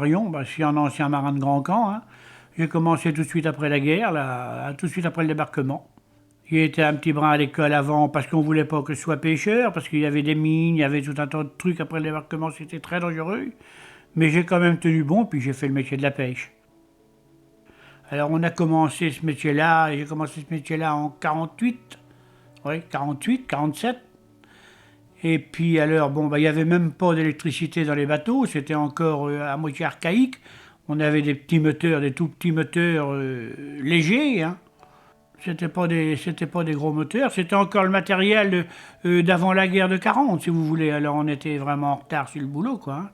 Je suis un ancien marin de grand camp, hein. J'ai commencé tout de suite après la guerre, là, tout de suite après le débarquement. J'ai été un petit brin à l'école avant parce qu'on voulait pas que je sois pêcheur, parce qu'il y avait des mines, il y avait tout un tas de trucs après le débarquement, c'était très dangereux. Mais j'ai quand même tenu bon, puis j'ai fait le métier de la pêche. Alors on a commencé ce métier-là, j'ai commencé ce métier-là en 48, oui, 48, 47. Et puis alors, bon, il n'y avait même pas d'électricité dans les bateaux, c'était encore à moitié archaïque. On avait des petits moteurs, des tout petits moteurs légers, hein. C'était pas des gros moteurs, c'était encore le matériel d'avant la guerre de 40, si vous voulez. Alors on était vraiment en retard sur le boulot, quoi, hein.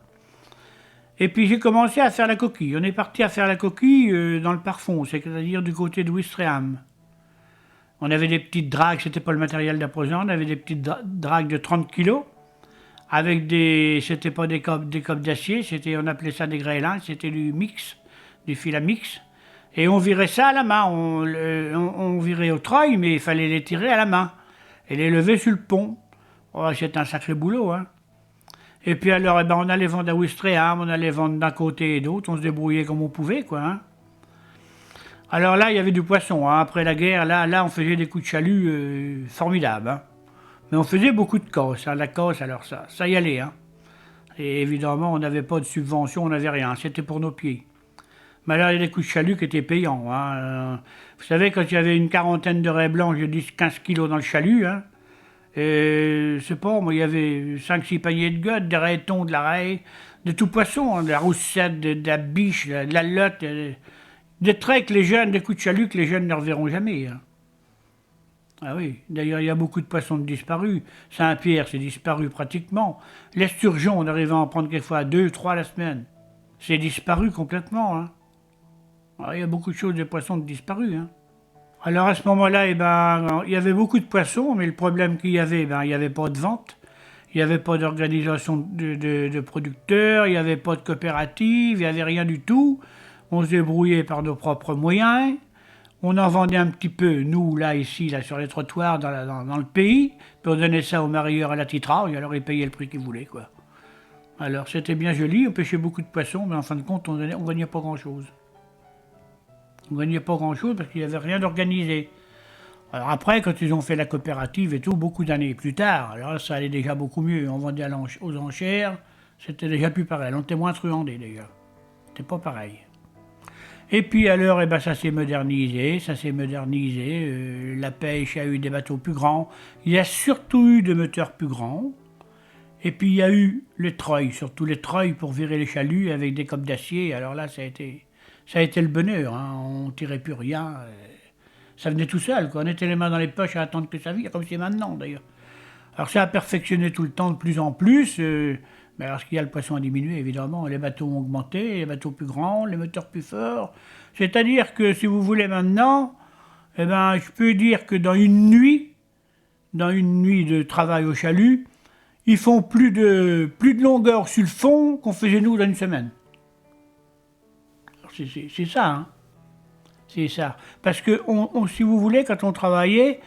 Et puis j'ai commencé à faire la coquille. On est parti à faire la coquille dans le Parfond, c'est-à-dire du côté de Ouistreham. On avait des petites dragues, c'était pas le matériel d'apposant, on avait des petites dragues de 30 kilos, avec des, c'était pas des copes d'acier, c'était, on appelait ça des grêlins, c'était du mix, du fil à mix. Et on virait ça à la main, on virait au treuil, mais il fallait les tirer à la main, et les lever sur le pont. Oh, c'était un sacré boulot, hein. Et puis alors, on allait vendre à Ouistreham, on allait vendre d'un côté et d'autre, on se débrouillait comme on pouvait, quoi, hein. Alors là, il y avait du poisson, hein. Après la guerre, là, on faisait des coups de chalut formidables, hein. Mais on faisait beaucoup de casse, hein. La casse, alors ça y allait, hein. Et évidemment, on n'avait pas de subvention, on n'avait rien, c'était pour nos pieds. Mais alors, il y a des coups de chalut qui étaient payants, hein. Vous savez, quand il y avait une quarantaine de raies blanches de 10-15 kilos dans le chalut, hein, et je sais pas, moi, il y avait 5-6 paniers de godes, des raetons, de la raie, de tout poisson, hein, de la roussette, de la biche, de la lotte, des traits que les jeunes, des coups de chalut que les jeunes ne reverront jamais, hein. Ah oui, d'ailleurs, il y a beaucoup de poissons disparus. Saint-Pierre, c'est disparu pratiquement. L'esturgeon, on arrive à en prendre quelquefois 2-3 la semaine. C'est disparu complètement, hein. Ah, il y a beaucoup de choses, des poissons disparus, hein. Alors à ce moment-là, il y avait beaucoup de poissons, mais le problème qu'il y avait, il n'y avait pas de vente, il n'y avait pas d'organisation de producteurs, il n'y avait pas de coopérative, il n'y avait rien du tout. On se débrouillait par nos propres moyens. On en vendait un petit peu, nous, là, ici, là, sur les trottoirs, dans le pays. Puis on donnait ça aux marieurs à la titrage, et alors ils payaient le prix qu'ils voulaient, quoi. Alors c'était bien joli, on pêchait beaucoup de poissons, mais en fin de compte, on gagnait pas grand-chose. On gagnait pas grand-chose parce qu'il n'y avait rien d'organisé. Alors après, quand ils ont fait la coopérative et tout, beaucoup d'années plus tard, alors ça allait déjà beaucoup mieux. On vendait aux enchères, c'était déjà plus pareil. On était moins truandés déjà. C'était pas pareil. Et puis alors, ça s'est modernisé, la pêche a eu des bateaux plus grands. Il y a surtout eu des moteurs plus grands. Et puis il y a eu les treuils, surtout les treuils pour virer les chaluts avec des copes d'acier. Alors là, ça a été le bonheur, hein. On tirait plus rien. Ça venait tout seul, quoi. On était les mains dans les poches à attendre que ça vire, comme c'est maintenant d'ailleurs. Alors ça a perfectionné tout le temps de plus en plus. Mais alors, ce qu'il y a, le poisson a diminué, évidemment. Les bateaux ont augmenté, les bateaux plus grands, les moteurs plus forts. C'est-à-dire que, si vous voulez maintenant, je peux dire que dans une nuit de travail au chalut, ils font plus de longueur sur le fond qu'on faisait nous dans une semaine. C'est ça, hein. C'est ça. Parce que, si vous voulez, quand on travaillait,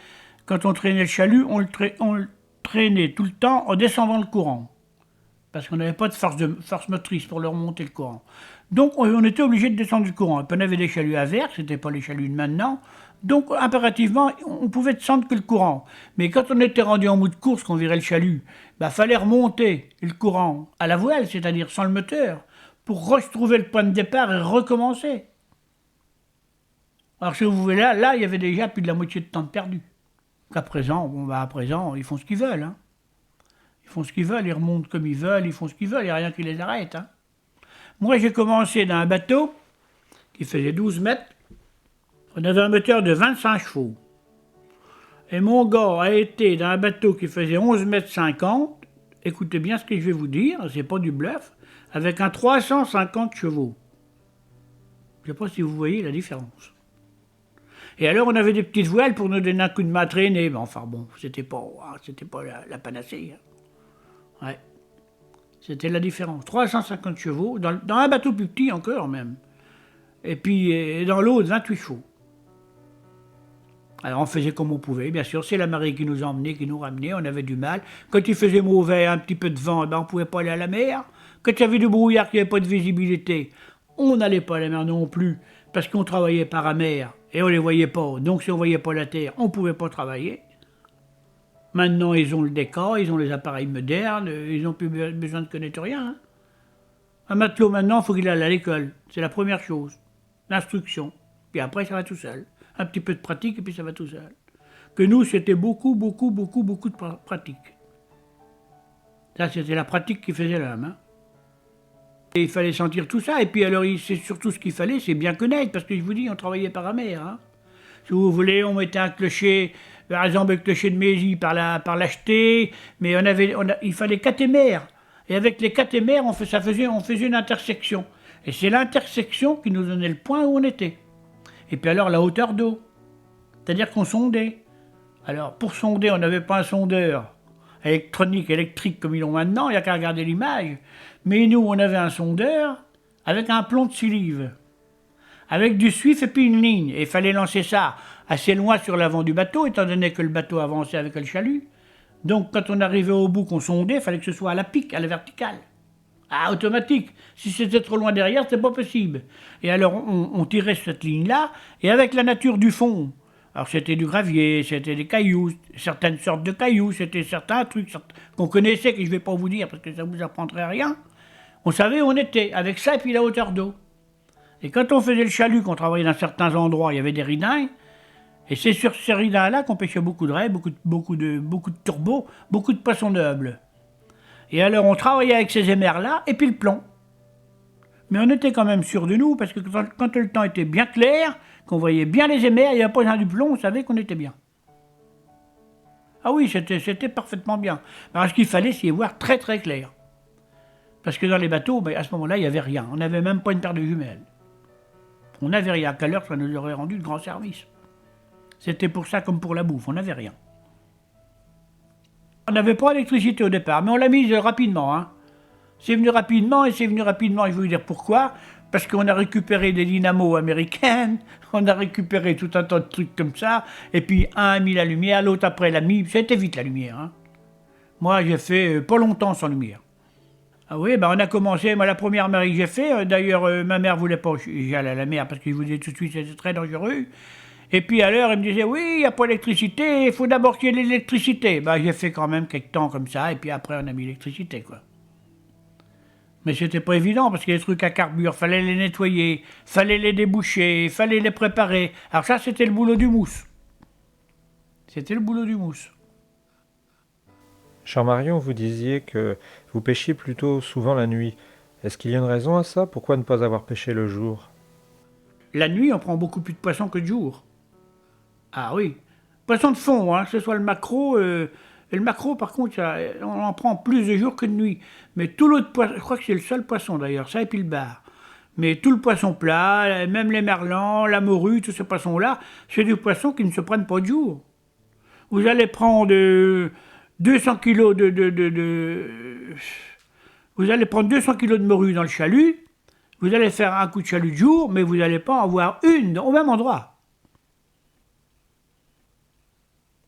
quand on traînait le chalut, on le traînait tout le temps en descendant le courant. Parce qu'on n'avait pas de force motrice pour leur monter le courant. Donc on était obligé de descendre du courant. Et puis on avait des chaluts à verre, c'était pas les chaluts de maintenant. Donc impérativement, on pouvait descendre que le courant. Mais quand on était rendu en bout de course, qu'on virait le chalut, fallait remonter le courant à la voile, c'est-à-dire sans le moteur, pour retrouver le point de départ et recommencer. Alors si vous voulez, là, il y avait déjà plus de la moitié de temps perdu. Qu'à présent, à présent, ils font ce qu'ils veulent, hein. Ils font ce qu'ils veulent, ils remontent comme ils veulent, ils font ce qu'ils veulent, il n'y a rien qui les arrête, hein. Moi, j'ai commencé dans un bateau qui faisait 12 mètres. On avait un moteur de 25 chevaux. Et mon gars a été dans un bateau qui faisait 11 mètres 50. Écoutez bien ce que je vais vous dire, c'est pas du bluff, avec un 350 chevaux. Je ne sais pas si vous voyez la différence. Et alors, on avait des petites voiles pour nous donner un coup de main à traîner. Mais enfin bon, c'était pas la panacée, hein. Ouais. C'était la différence. 350 chevaux, dans un bateau plus petit encore même. Et puis dans l'autre, 28 chevaux. Alors on faisait comme on pouvait, bien sûr. C'est la marée qui nous emmenait, qui nous ramenait, on avait du mal. Quand il faisait mauvais, un petit peu de vent, on ne pouvait pas aller à la mer. Quand il y avait du brouillard, qu'il n'y avait pas de visibilité, on n'allait pas à la mer non plus, parce qu'on travaillait par la mer, et on ne les voyait pas. Donc si on ne voyait pas la terre, on ne pouvait pas travailler. Maintenant, ils ont le décor, ils ont les appareils modernes, ils n'ont plus besoin de connaître rien. Hein. Un matelot, maintenant, il faut qu'il aille à l'école. C'est la première chose. L'instruction. Puis après, ça va tout seul. Un petit peu de pratique, et puis ça va tout seul. Que nous, c'était beaucoup de pratique. Ça, c'était la pratique qui faisait l'homme. Hein. Et il fallait sentir tout ça. Et puis alors, c'est surtout ce qu'il fallait, c'est bien connaître. Parce que je vous dis, on travaillait par la mer. Hein. Si vous voulez, on mettait un clocher, par exemple, le clocher de Mézy par l'acheter. Mais il fallait catémère. Et avec les catémères, on faisait une intersection. Et c'est l'intersection qui nous donnait le point où on était. Et puis alors, la hauteur d'eau. C'est-à-dire qu'on sondait. Alors, pour sonder, on n'avait pas un sondeur électrique comme ils l'ont maintenant, il n'y a qu'à regarder l'image. Mais nous, on avait un sondeur avec un plomb de silive, avec du suif et puis une ligne. Et il fallait lancer ça assez loin sur l'avant du bateau, étant donné que le bateau avançait avec le chalut. Donc, quand on arrivait au bout qu'on sondait, il fallait que ce soit à la pique, à la verticale. Ah, automatique. Si c'était trop loin derrière, c'était pas possible. Et alors, on tirait cette ligne-là, et avec la nature du fond, alors c'était du gravier, c'était des cailloux, certaines sortes de cailloux, c'était certains trucs qu'on connaissait, que je ne vais pas vous dire parce que ça ne vous apprendrait rien. On savait où on était, avec ça et puis la hauteur d'eau. Et quand on faisait le chalut, qu'on travaillait dans certains endroits, il y avait des ridins, et c'est sur ces ridins-là qu'on pêchait beaucoup de raies, beaucoup de turbots, beaucoup de poissons nobles. Et alors on travaillait avec ces émers-là, et puis le plomb. Mais on était quand même sûr de nous, parce que quand le temps était bien clair, qu'on voyait bien les émers, il n'y avait pas du plomb, on savait qu'on était bien. Ah oui, c'était parfaitement bien. Alors ce qu'il fallait, c'est y voir très très clair. Parce que dans les bateaux, à ce moment-là, il n'y avait rien. On n'avait même pas une paire de jumelles. On n'avait rien. Qu'à l'heure, ça nous aurait rendu de grands services. C'était pour ça comme pour la bouffe, on n'avait rien. On n'avait pas d'électricité au départ, mais on l'a mise rapidement. Hein. C'est venu rapidement, et je vais vous dire pourquoi. Parce qu'on a récupéré des dynamos américaines, on a récupéré tout un tas de trucs comme ça, et puis un a mis la lumière, l'autre après l'a mis, c'était vite la lumière. Hein. Moi, j'ai fait pas longtemps sans lumière. Ah oui, on a commencé, moi la première marée que j'ai fait, d'ailleurs ma mère voulait pas que j'allais à la mer parce qu'il vous disait tout de suite que c'était très dangereux. Et puis alors elle me disait, oui, il n'y a pas d'électricité, il faut d'abord qu'il y ait l'électricité. J'ai fait quand même quelques temps comme ça, et puis après on a mis l'électricité, quoi. Mais c'était pas évident parce que les trucs à carbure, fallait les nettoyer, fallait les déboucher, fallait les préparer. Alors ça, c'était le boulot du mousse. C'était le boulot du mousse. Jean-Marion, vous disiez que vous pêchiez plutôt souvent la nuit. Est-ce qu'il y a une raison à ça? Pourquoi ne pas avoir pêché le jour? La nuit, on prend beaucoup plus de poissons que de jour. Ah oui. Poisson de fond, hein, que ce soit le maquereau. Et le maquereau, par contre, on en prend plus de jour que de nuit. Mais tout l'autre poisson, je crois que c'est le seul poisson d'ailleurs, ça et puis le bar. Mais tout le poisson plat, même les merlans, la morue, tous ces poissons-là, c'est des poissons qui ne se prennent pas de jour. Vous allez prendre 200 kilos vous allez prendre 200 kilos de morue dans le chalut, vous allez faire un coup de chalut de jour, mais vous n'allez pas en voir une au même endroit.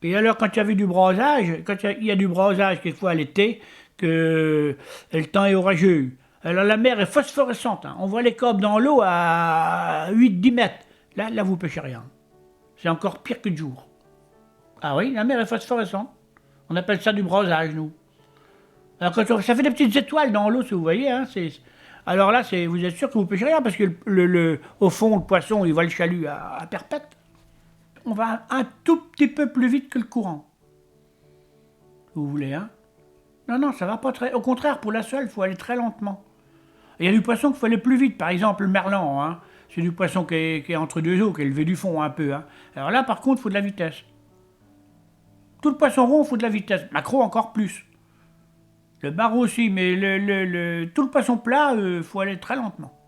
Et alors, quand il y avait du brossage, quand il y a du brossage, quelquefois à l'été, que le temps est orageux, alors la mer est phosphorescente. Hein. On voit les corbes dans l'eau à 8-10 mètres. Là, vous pêchez rien. C'est encore pire que de jour. Ah oui, la mer est phosphorescente. On appelle ça du brossage, nous. Alors, ça fait des petites étoiles dans l'eau, si vous voyez. Hein, alors là, vous êtes sûr que vous pêchez rien, parce que au fond, le poisson, il voit le chalut à perpète. On va un tout petit peu plus vite que le courant. Vous voulez, hein? Non, ça va pas très. Au contraire, pour la seule, il faut aller très lentement. Il y a du poisson qu'il faut aller plus vite. Par exemple, le merlan, hein? C'est du poisson qui est entre deux eaux, qui est levé du fond un peu. Hein? Alors là, par contre, il faut de la vitesse. Tout le poisson rond, il faut de la vitesse. Maquereau, encore plus. Le bar aussi, mais tout le poisson plat, il faut aller très lentement.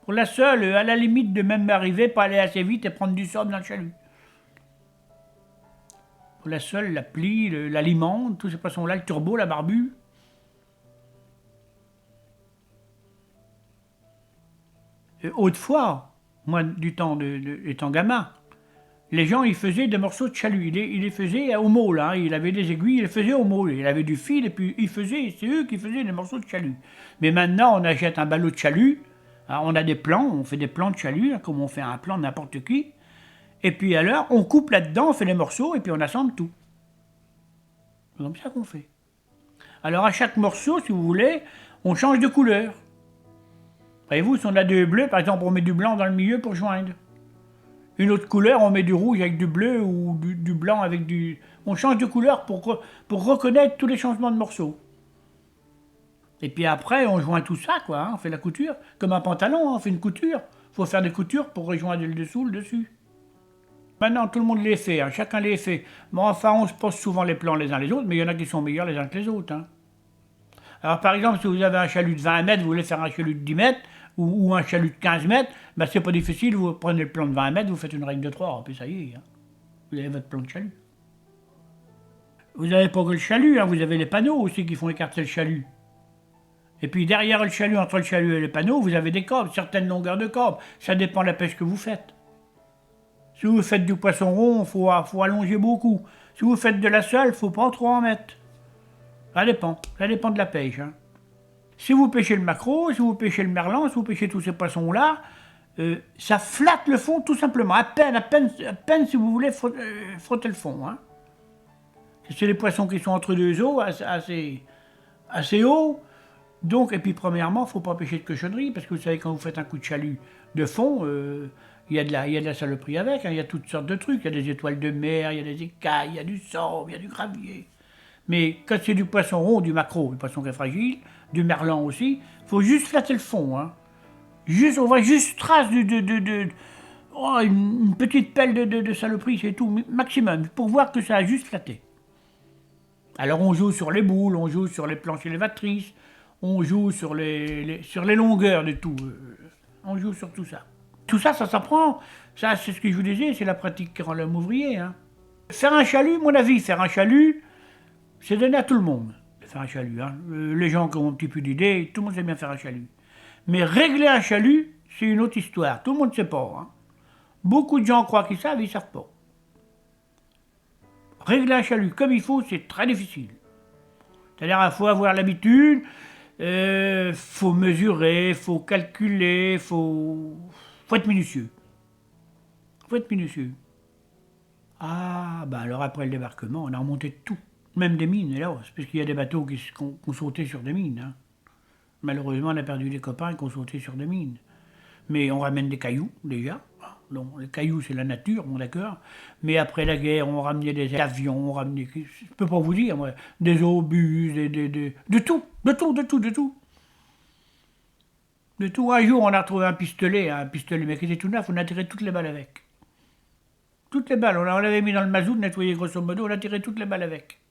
Pour la seule, à la limite de même arriver, pas aller assez vite et prendre du sable dans le chalut. Pour la seule, la plie, la limande, tous ces poissons-là, le turbo, la barbu. Et autrefois, moi, du temps étant gamin, Les gens, ils faisaient des morceaux de chalut. Ils les faisaient au moule, hein. Il avait des aiguilles, il les faisait au moule. Il avait du fil, et puis c'est eux qui faisaient les morceaux de chalut. Mais maintenant, on achète un ballot de chalut. Hein, on a des plans, on fait des plans de chalut, hein, comme on fait un plan de n'importe qui. Et puis alors, on coupe là-dedans, on fait les morceaux, et puis on assemble tout. C'est comme ça qu'on fait. Alors à chaque morceau, si vous voulez, on change de couleur. Voyez-vous, si on a deux bleus, par exemple, on met du blanc dans le milieu pour joindre. Une autre couleur, on met du rouge avec du bleu ou du blanc avec du... On change de couleur pour reconnaître tous les changements de morceaux. Et puis après, on joint tout ça, quoi. Hein, on fait la couture. Comme un pantalon, hein, on fait une couture. Il faut faire des coutures pour rejoindre le dessous, le dessus. Maintenant, tout le monde les fait, hein, chacun les fait. Bon, enfin, on se pose souvent les plans les uns les autres, mais il y en a qui sont meilleurs les uns que les autres. Hein. Alors, par exemple, si vous avez un chalut de 20 mètres, vous voulez faire un chalut de 10 mètres, ou un chalut de 15 mètres, ben, c'est pas difficile, vous prenez le plan de 20 mètres, vous faites une règle de 3, puis ça y est, hein. Vous avez votre plan de chalut. Vous n'avez pas que le chalut, hein, vous avez les panneaux aussi qui font écarter le chalut. Et puis derrière le chalut, entre le chalut et les panneaux, vous avez des cordes, certaines longueurs de cordes. Ça dépend de la pêche que vous faites. Si vous faites du poisson rond, il faut allonger beaucoup. Si vous faites de la sole, il ne faut pas trop en mettre. Ça dépend de la pêche. Hein. Si vous pêchez le maquereau, si vous pêchez le merlan, si vous pêchez tous ces poissons-là, ça flatte le fond tout simplement. À peine si vous voulez frotter le fond. Hein. C'est les poissons qui sont entre deux eaux, assez hauts. Donc, et puis premièrement, il ne faut pas pêcher de cochonneries, parce que vous savez, quand vous faites un coup de chalut de fond, il y a de la saloperie avec, hein, il y a toutes sortes de trucs, il y a des étoiles de mer, il y a des écailles, il y a du sable, il y a du gravier. Mais quand c'est du poisson rond, du maquereau, du poisson qui est fragile, du merlan aussi, il faut juste flatter le fond. Hein. On voit juste trace une petite pelle de saloperie, c'est tout, maximum, pour voir que ça a juste flatté. Alors on joue sur les boules, on joue sur les planches élévatrices, on joue sur les longueurs de tout. On joue sur tout ça. Tout ça, ça s'apprend. Ça, c'est ce que je vous disais, c'est la pratique qui rend l'homme ouvrier. Hein. Faire un chalut, mon avis, faire un chalut, c'est donné à tout le monde. Faire un chalut. Hein. Les gens qui ont un petit peu d'idées, tout le monde sait bien faire un chalut. Mais régler un chalut, c'est une autre histoire. Tout le monde ne sait pas. Hein. Beaucoup de gens croient qu'ils savent, ils ne savent pas. Régler un chalut comme il faut, c'est très difficile. C'est-à-dire qu'il faut avoir l'habitude, faut mesurer, faut calculer, faut être minutieux. Faut être minutieux. Ah, ben alors après le débarquement, on a remonté tout, même des mines, hélas, parce qu'il y a des bateaux qui ont sauté sur des mines. Hein. Malheureusement, on a perdu des copains qui ont sauté sur des mines. Mais on ramène des cailloux, déjà. Donc, les cailloux, c'est la nature, bon d'accord. Mais après la guerre, on ramenait des avions, on ramenait, je ne peux pas vous dire, moi, des obus, de tout. De tout. Un jour, on a retrouvé un pistolet, mais qui était tout neuf, on a tiré toutes les balles avec. Toutes les balles, on l'avait mis dans le mazout, nettoyé grosso modo, on a tiré toutes les balles avec.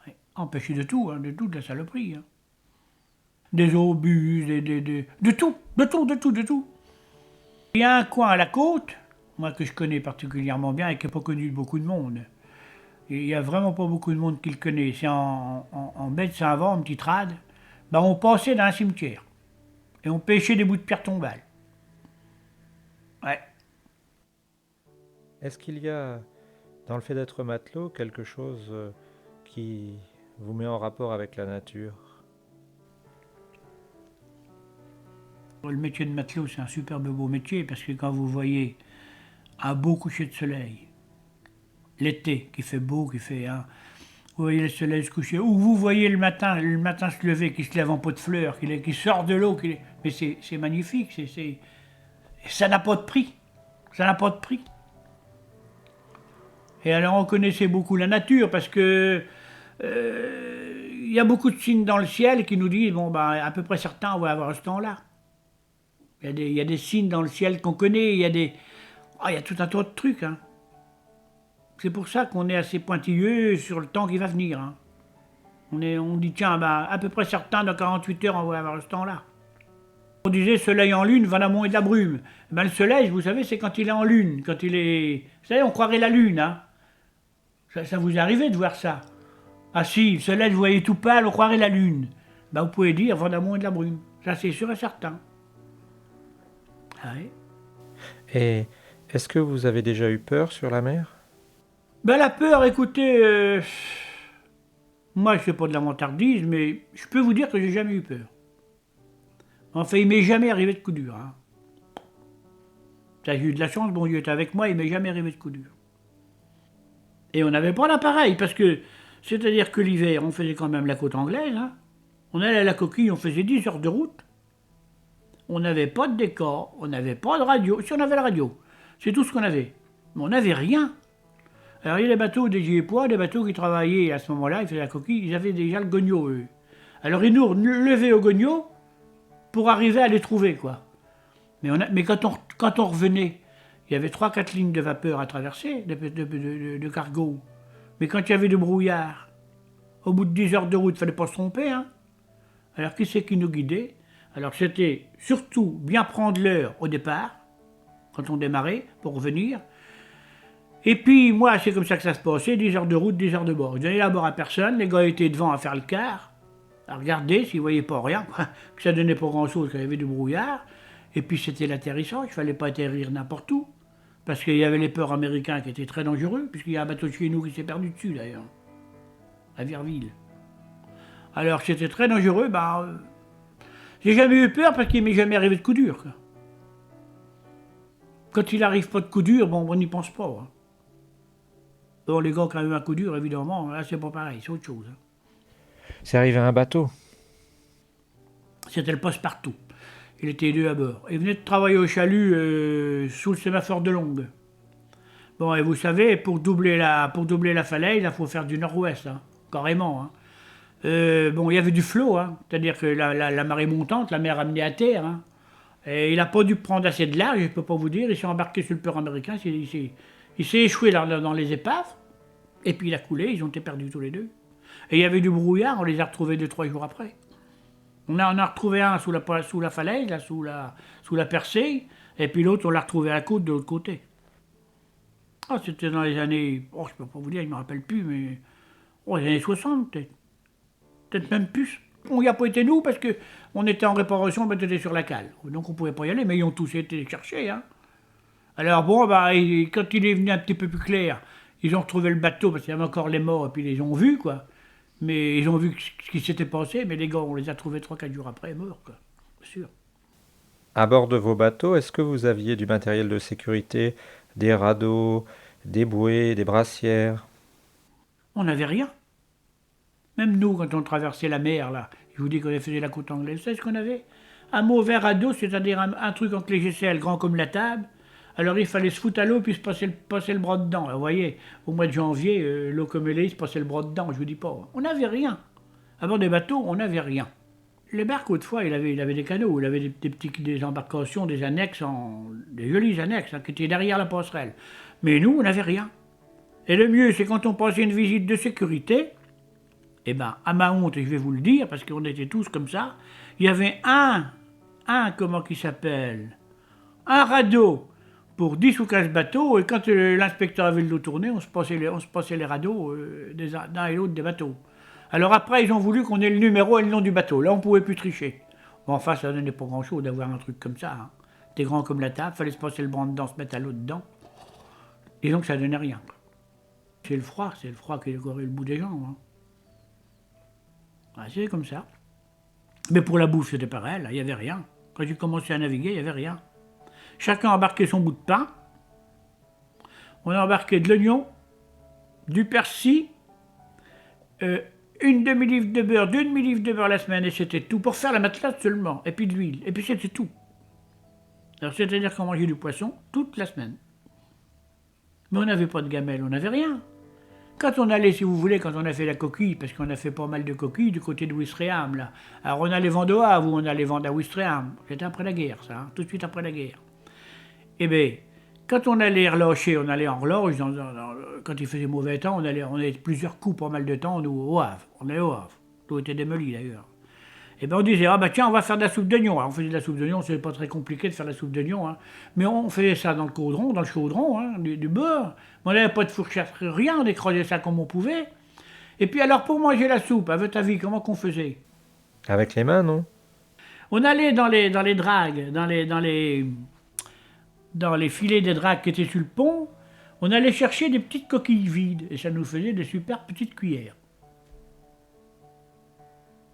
Ouais. Empêché de tout, de la saloperie. Hein. Des obus, de tout. Il y a un coin à la côte, moi que je connais particulièrement bien et qui n'est pas connu de beaucoup de monde. Et il n'y a vraiment pas beaucoup de monde qui le connaît. C'est en baie de Saint-Vent, en petite rade. Ben, on passait dans un cimetière. Et on pêchait des bouts de pierre tombale. Ouais. Est-ce qu'il y a, dans le fait d'être matelot, quelque chose qui vous met en rapport avec la nature ? Le métier de matelot, c'est un superbe beau métier parce que quand vous voyez un beau coucher de soleil, l'été, qui fait beau, vous voyez le soleil se coucher, ou vous voyez le matin se lever, qui se lève en pot de fleurs, qui sort de l'eau, mais c'est magnifique, ça n'a pas de prix. Ça n'a pas de prix. Et alors on connaissait beaucoup la nature parce que il y a beaucoup de signes dans le ciel qui nous disent, bon, ben, à peu près certains, on va avoir ce temps-là. Il y a des signes dans le ciel qu'on connaît, il y a tout un tas de trucs. Hein. C'est pour ça qu'on est assez pointilleux sur le temps qui va venir. Hein. On dit, tiens, bah, à peu près certain, dans 48 heures, on va avoir ce temps-là. On disait soleil en lune, Vanamon et de la brume. Ben, le soleil, vous savez, c'est quand il est en lune, quand il est... Vous savez, on croirait la lune. Hein. Ça vous est arrivé de voir ça? Ah si, le soleil, vous voyez tout pâle, on croirait la lune. Ben, vous pouvez dire Vanamon et de la brume. Ça, c'est sûr et certain. Ah oui. Et Est-ce que vous avez déjà eu peur sur la mer? Ben la peur, écoutez, moi je fais pas de la vantardise, mais je peux vous dire que j'ai jamais eu peur. Enfin, il m'est jamais arrivé de coup dur. Hein. Ça, j'ai eu de la chance, bon Dieu était avec moi, il m'est jamais arrivé de coup dur. Et on n'avait pas l'appareil, parce que, c'est-à-dire que l'hiver, on faisait quand même la côte anglaise, hein. On allait à la coquille, on faisait 10 heures de route. On n'avait pas de décor, on n'avait pas de radio. Si on avait la radio, c'est tout ce qu'on avait. Mais on n'avait rien. Alors il y a des bateaux des Giépois, des bateaux qui travaillaient à ce moment-là, ils faisaient la coquille, ils avaient déjà le gogno, eux. Alors ils nous levaient au gogno pour arriver à les trouver, quoi. Mais quand on revenait, il y avait 3-4 lignes de vapeur à traverser, de cargo. Mais quand il y avait du brouillard, au bout de 10 heures de route, il ne fallait pas se tromper, hein. Alors qui c'est qui nous guidait? Alors c'était surtout bien prendre l'heure au départ, quand on démarrait, pour revenir. Et puis moi, c'est comme ça que ça se passait, 10 heures de route, 10 heures de bord. Je donnais la bord à personne, les gars étaient devant à faire le quart, à regarder s'ils ne voyaient pas rien, quoi, que ça donnait pas grand-chose, qu'il y avait du brouillard. Et puis c'était l'atterrissage, il ne fallait pas atterrir n'importe où, parce qu'il y avait les ports américains qui étaient très dangereux, puisqu'il y a un bateau de chez nous qui s'est perdu dessus d'ailleurs, à Virville. Alors c'était très dangereux, j'ai jamais eu peur parce qu'il m'est jamais arrivé de coup dur. Quoi. Quand il arrive pas de coup dur, bon, on n'y pense pas. Hein. Bon, les gars qui ont eu un coup dur, évidemment, là c'est pas pareil, c'est autre chose. Hein. C'est arrivé à un bateau. C'était le poste-partout. Il était deux à bord. Il venait de travailler au chalut sous le sémaphore de Longue. Bon, et vous savez, pour doubler la falaise, il faut faire du nord-ouest, hein, carrément. Hein. Bon, il y avait du flot, hein, c'est-à-dire que la marée montante, la mer amenait à terre. Hein. Et il n'a pas dû prendre assez de large, je ne peux pas vous dire. Il s'est embarqué sur le port américain, il s'est échoué dans les épaves, et puis il a coulé, ils ont été perdus tous les deux. Et il y avait du brouillard, on les a retrouvés 2-3 jours après. On en a retrouvé un sous la falaise, là, sous la percée, et puis l'autre, on l'a retrouvé à la côte de l'autre côté. Ah, c'était dans les années, je ne peux pas vous dire, je ne me rappelle plus, mais les années 60 peut-être. Peut-être même plus. On n'y a pas été nous parce qu'on était en réparation, on était sur la cale. Donc on ne pouvait pas y aller, mais ils ont tous été cherchés. Hein. Alors bon, quand il est venu un petit peu plus clair, ils ont retrouvé le bateau parce qu'il y avait encore les morts et puis ils les ont vus, quoi. Mais ils ont vu ce qui s'était passé, mais les gars, on les a trouvés 3-4 jours après, morts, quoi. Bien sûr. À bord de vos bateaux, est-ce que vous aviez du matériel de sécurité, des radeaux, des bouées, des brassières? On n'avait rien. Même nous, quand on traversait la mer, là, je vous dis qu'on faisait la côte anglaise, vous savez ce qu'on avait? Un mauvais radeau, c'est-à-dire un truc en clé GCL grand comme la table. Alors il fallait se foutre à l'eau puis se passer le bras dedans. Vous voyez, au mois de janvier, l'eau comme elle est, il se passait le bras dedans, je vous dis pas. On n'avait rien. À bord des bateaux, on n'avait rien. Les barques, autrefois, il avait des canaux, il avait des embarcations, des annexes, des jolies annexes, hein, qui étaient derrière la passerelle. Mais nous, on n'avait rien. Et le mieux, c'est quand on passait une visite de sécurité, à ma honte, et je vais vous le dire, parce qu'on était tous comme ça, il y avait comment qui s'appelle, un radeau pour 10 ou 15 bateaux, et quand l'inspecteur avait le dos tourné, on se passait les radeaux d'un et l'autre des bateaux. Alors après, ils ont voulu qu'on ait le numéro et le nom du bateau. Là, on ne pouvait plus tricher. Bon, enfin, ça donnait pas grand-chose d'avoir un truc comme ça. Hein. C'était grand comme la table, fallait se passer le bras dedans, se mettre à l'eau dedans. Et donc, ça donnait rien. C'est le froid qui décorait le bout des jambes. Hein. Ouais, c'est comme ça. Mais pour la bouffe, c'était pareil, là, il n'y avait rien. Quand j'ai commencé à naviguer, il n'y avait rien. Chacun embarquait son bout de pain. On a embarqué de l'oignon, du persil, une demi-livre de beurre, 2 demi-livres de beurre la semaine, et c'était tout. Pour faire la matelas seulement, et puis de l'huile, et puis c'était tout. Alors c'est-à-dire qu'on mangeait du poisson toute la semaine. Mais on n'avait pas de gamelle, on n'avait rien. Quand on allait, si vous voulez, quand on a fait la coquille, parce qu'on a fait pas mal de coquilles du côté de Ouistreham, là. Alors on allait vendre au Havre ou on allait vendre à Ouistreham. C'était après la guerre, ça, hein, tout de suite après la guerre. Eh bien, quand on allait relâcher, on allait en relâche, quand il faisait mauvais temps, on allait plusieurs coups, pas mal de temps, nous, au Havre. On allait au Havre. Tout était démoli d'ailleurs. Et bien on disait, tiens, on va faire de la soupe d'oignon. Alors on faisait de la soupe d'oignon, c'est pas très compliqué de faire de la soupe d'oignon, hein. Mais on faisait ça dans le chaudron, hein, du beurre. Mais on n'avait pas de fourchette, rien, on écrasait ça comme on pouvait. Et puis alors pour manger la soupe, à votre avis, comment qu'on faisait? Avec les mains, non? On allait dans les dragues, dans les filets des dracs qui étaient sur le pont, on allait chercher des petites coquilles vides, et ça nous faisait des super petites cuillères.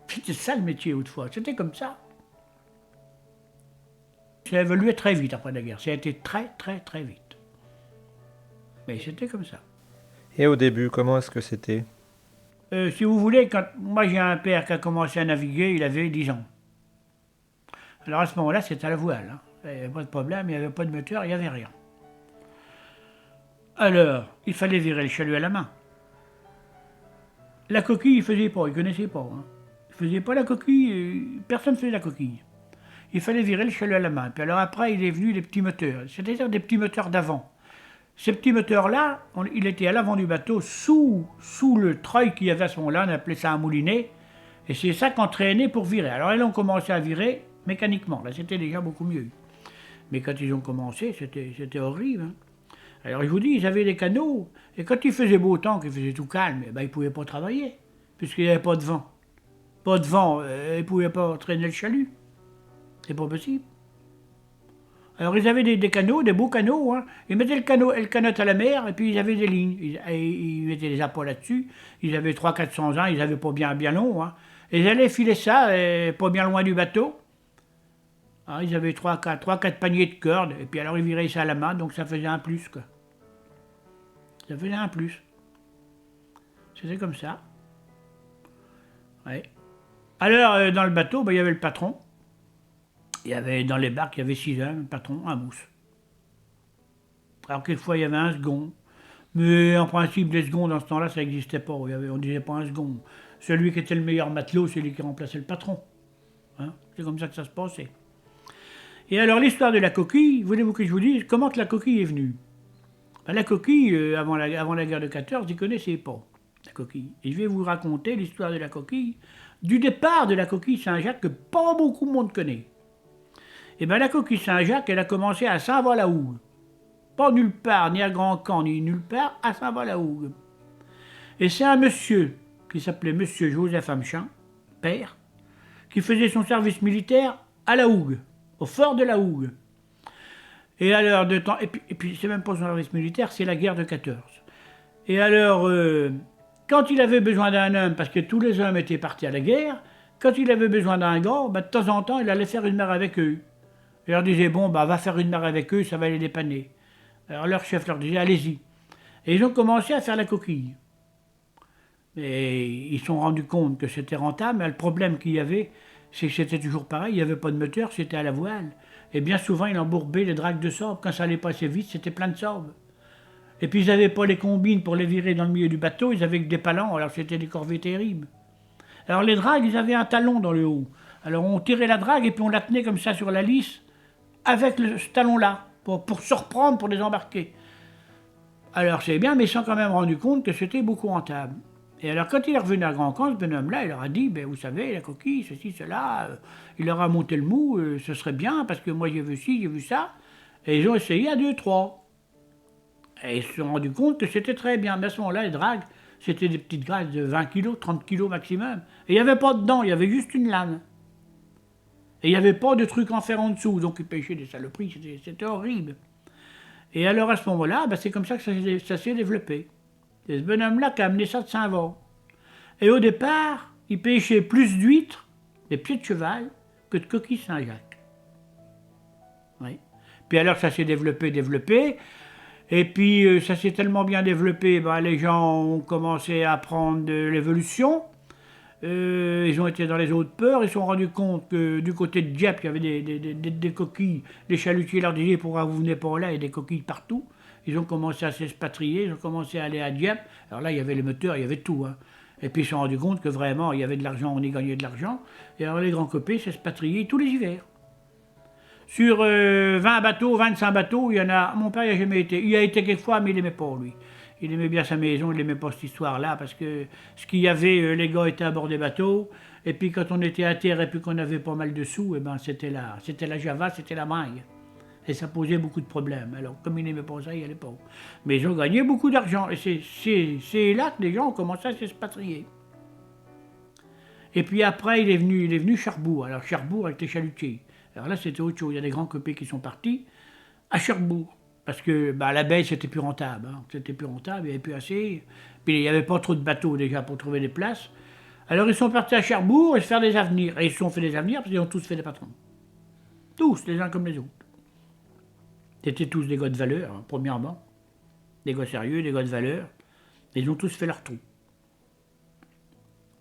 C'était ça le métier autrefois, c'était comme ça. Ça a évolué très vite après la guerre, ça a été très très très vite. Mais c'était comme ça. Et au début, comment est-ce que c'était? Si vous voulez, moi j'ai un père qui a commencé à naviguer, il avait 10 ans. Alors à ce moment-là, c'était à la voile. Hein. Il n'y avait pas de problème, il n'y avait pas de moteur, il n'y avait rien. Alors, il fallait virer le chalut à la main. La coquille, il ne faisait pas, il ne connaissait pas. Hein. Il ne faisait pas la coquille, personne ne faisait la coquille. Il fallait virer le chalut à la main. Puis alors après, il est venu les petits moteurs, c'est-à-dire des petits moteurs d'avant. Ces petits moteurs-là, il était à l'avant du bateau, sous le treuil qu'il y avait à ce moment-là, on appelait ça un moulinet, et c'est ça qu'on traînait pour virer. Alors là, on commençait à virer mécaniquement, là c'était déjà beaucoup mieux. Mais quand ils ont commencé, c'était horrible. Hein. Alors je vous dis, ils avaient des canaux, et quand il faisait beau temps, qu'il faisait tout calme, eh ben, ils ne pouvaient pas travailler, puisqu'il n'y avait pas de vent. Pas de vent, ils ne pouvaient pas traîner le chalut. C'est pas possible. Alors ils avaient des canaux, des beaux canaux, hein. Ils mettaient le canot à la mer, et puis ils avaient des lignes. Ils mettaient des appâts là-dessus. Ils avaient 300-400 ans, ils n'avaient pas bien long. Hein. Et ils allaient filer ça, pas bien loin du bateau. Alors, ils avaient 3-4 paniers de cordes, et puis alors ils viraient ça à la main, donc ça faisait un plus, quoi. Ça faisait un plus. C'était comme ça. Ouais. Alors, dans le bateau, ben, il y avait le patron. Il y avait, dans les barques, il y avait 6 hommes, un patron, un mousse. Alors, quelquefois, il y avait un second. Mais en principe, les seconds, dans ce temps-là, ça n'existait pas. On ne disait pas un second. Celui qui était le meilleur matelot, c'est lui qui remplaçait le patron. Hein, c'est comme ça que ça se passait. Et alors, l'histoire de la coquille, voulez-vous que je vous dise comment que la coquille est venue? Ben, la coquille, avant la guerre de 14, ils ne connaissaient pas la coquille. Et je vais vous raconter l'histoire de la coquille, du départ de la coquille Saint-Jacques, que pas beaucoup de monde connaît. Et bien, la coquille Saint-Jacques, elle a commencé à Saint-Val-la-Hougue. Pas nulle part, ni à Grand-Camp, ni nulle part, à Saint-Val-la-Hougue. Et c'est un monsieur, qui s'appelait monsieur Joseph Amchin, père, qui faisait son service militaire à la Hougue, au fort de la Hougue. Et à l'heure de temps, et puis c'est même pas son service militaire, c'est la guerre de 14. Et alors, quand il avait besoin d'un homme, parce que tous les hommes étaient partis à la guerre, quand il avait besoin d'un gars, ben, de temps en temps, il allait faire une mer avec eux. Il leur disait, bon, bah, va faire une mer avec eux, ça va les dépanner. Alors leur chef leur disait, allez-y. Et ils ont commencé à faire la coquille. Et ils se sont rendus compte que c'était rentable, mais le problème qu'il y avait, c'est que c'était toujours pareil, il n'y avait pas de moteur, c'était à la voile. Et bien souvent, ils embourbaient les dragues de sable. Quand ça allait pas assez vite, c'était plein de sable. Et puis ils n'avaient pas les combines pour les virer dans le milieu du bateau, ils avaient que des palans, alors c'était des corvées terribles. Alors les dragues, ils avaient un talon dans le haut. Alors on tirait la drague et puis on la tenait comme ça sur la lisse, avec ce talon-là, pour se reprendre, pour les embarquer. Alors c'est bien, mais ils se sont quand même rendu compte que c'était beaucoup rentable. Et alors quand il est revenu à Grand-Camp, ce bonhomme-là, il leur a dit, ben, vous savez, la coquille, ceci, cela, il leur a monté le mou, ce serait bien, parce que moi j'ai vu ci, j'ai vu ça. Et ils ont essayé à 2, 3. Et ils se sont rendus compte que c'était très bien. Mais à ce moment-là, les dragues, c'était des petites dragues de 20 kilos, 30 kilos maximum. Et il n'y avait pas de dents, il y avait juste une lame. Et il n'y avait pas de truc en fer en dessous, donc ils pêchaient des saloperies, c'était horrible. Et alors à ce moment-là, ben, c'est comme ça que ça s'est développé. C'est ce bonhomme-là qui a amené ça de Saint-Vaur. Et au départ, il pêchait plus d'huîtres, des pieds de cheval, que de coquilles Saint-Jacques. Oui. Puis alors ça s'est développé. Et puis ça s'est tellement bien développé, ben, les gens ont commencé à apprendre de l'évolution. Ils ont été dans les eaux de peur, ils se sont rendus compte que du côté de Dieppe, il y avait des coquilles. Les chalutiers leur disaient pourquoi vous venez pas là, il y a des coquilles partout. Ils ont commencé à s'expatrier, ils ont commencé à aller à Dieppe. Alors là, il y avait les moteurs, il y avait tout. Hein. Et puis ils se sont rendus compte que vraiment, il y avait de l'argent, on y gagnait de l'argent. Et alors les grands copains s'expatriaient tous les hivers. Sur 20 bateaux, 25 bateaux, il y en a. Mon père, il n'a jamais été. Il a été quelquefois, mais il n'aimait pas, lui. Il aimait bien sa maison, il n'aimait pas cette histoire-là, parce que ce qu'il y avait, les gars étaient à bord des bateaux, et puis quand on était à terre et puis qu'on avait pas mal de sous, eh ben c'était la Java, c'était la maille. Et ça posait beaucoup de problèmes. Alors, comme il n'aimait pas ça, il n'allait pas. Mais ils ont gagné beaucoup d'argent, et c'est là que les gens ont commencé à s'expatrier. Et puis après, il est venu Cherbourg. Alors Cherbourg avec les chalutiers. Alors là, c'était autre chose. Il y a des grands copains qui sont partis. à Cherbourg. Parce que la baie, c'était plus rentable. Hein. C'était plus rentable, il n'y avait plus assez. Puis il n'y avait pas trop de bateaux déjà pour trouver des places. Alors ils sont partis à Cherbourg et se faire des avenirs. Et ils se sont fait des avenirs parce qu'ils ont tous fait des patrons. Tous, les uns comme les autres. C'était tous des gars de valeur, hein, premièrement. Des gars sérieux, des gars de valeur. Ils ont tous fait leur trou.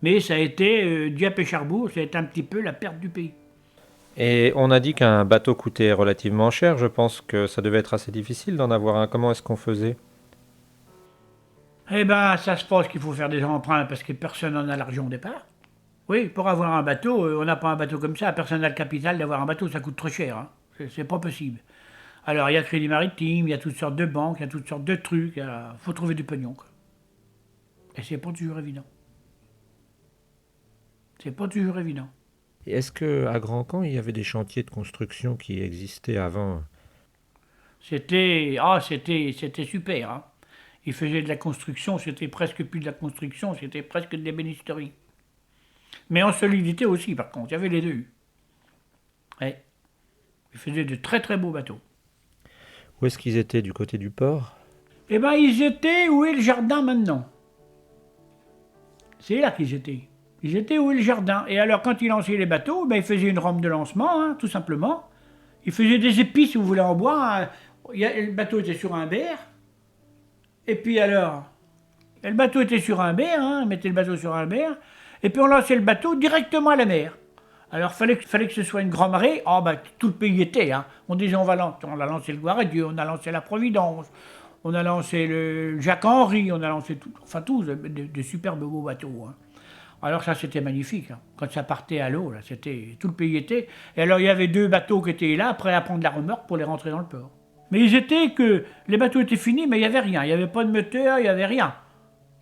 Mais ça a été, Dieppe et Cherbourg, ça a été un petit peu la perte du pays. Et on a dit qu'un bateau coûtait relativement cher. Je pense que ça devait être assez difficile d'en avoir un. Comment est-ce qu'on faisait? Eh ben, ça se passe qu'il faut faire des emprunts parce que personne n'en a l'argent au départ. Oui, pour avoir un bateau, on n'a pas un bateau comme ça. Personne n'a le capital d'avoir un bateau, ça coûte trop cher. Hein. C'est pas possible. Alors, il y a Crédit Maritime, il y a toutes sortes de banques, il y a toutes sortes de trucs. Il faut trouver du pognon. Quoi. Et c'est pas toujours évident. C'est pas toujours évident. Et est-ce qu'à Grand-Camp, il y avait des chantiers de construction qui existaient avant? C'était super. Hein. Ils faisaient de la construction, c'était presque plus de la construction, c'était presque de l'ébénisterie. Mais en solidité aussi, par contre, il y avait les deux. Ouais. Ils faisaient de très très beaux bateaux. Où est-ce qu'ils étaient? Du côté du port? Eh ben, ils étaient où est le jardin maintenant? C'est là qu'ils étaient. Ils étaient où est le jardin? Et alors, quand ils lançaient les bateaux, ils faisaient une rampe de lancement, hein, tout simplement. Ils faisaient des épis, si vous voulez, en bois. Hein. Le bateau était sur un berre. Et puis alors, le bateau était sur un berre, hein, on mettait le bateau sur un berre. Et puis on lançait le bateau directement à la mer. Alors fallait que ce soit une grande marée. Tout le pays était. Hein. On disait on a lancé le Gloire-à-Dieu, on a lancé la Providence, on a lancé le Jacques-Henri, on a lancé tout, enfin tous de superbes beaux bateaux. Hein. Alors ça c'était magnifique. Hein. Quand ça partait à l'eau, là, c'était tout le pays était. Et alors il y avait deux bateaux qui étaient là, prêts à prendre la remorque pour les rentrer dans le port. Mais ils étaient que les bateaux étaient finis, mais il n'y avait rien. Il n'y avait pas de moteur, il n'y avait rien.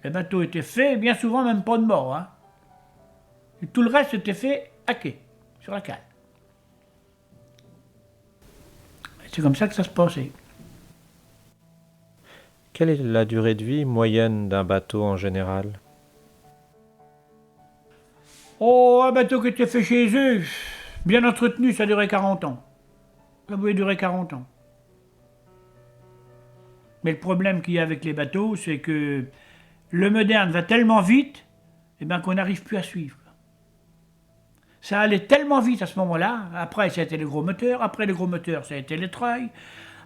Les bateaux étaient faits, bien souvent même pas de mort. Hein. Et tout le reste était fait à quai, sur la cale. C'est comme ça que ça se passait. Quelle est la durée de vie moyenne d'un bateau en général? Oh, un bateau qui était fait chez eux, bien entretenu, ça durait 40 ans. Ça pouvait durer 40 ans. Mais le problème qu'il y a avec les bateaux, c'est que le moderne va tellement vite qu'on n'arrive plus à suivre. Ça allait tellement vite à ce moment-là. Après, ça a été les gros moteurs. Après les gros moteurs, ça a été les treuils.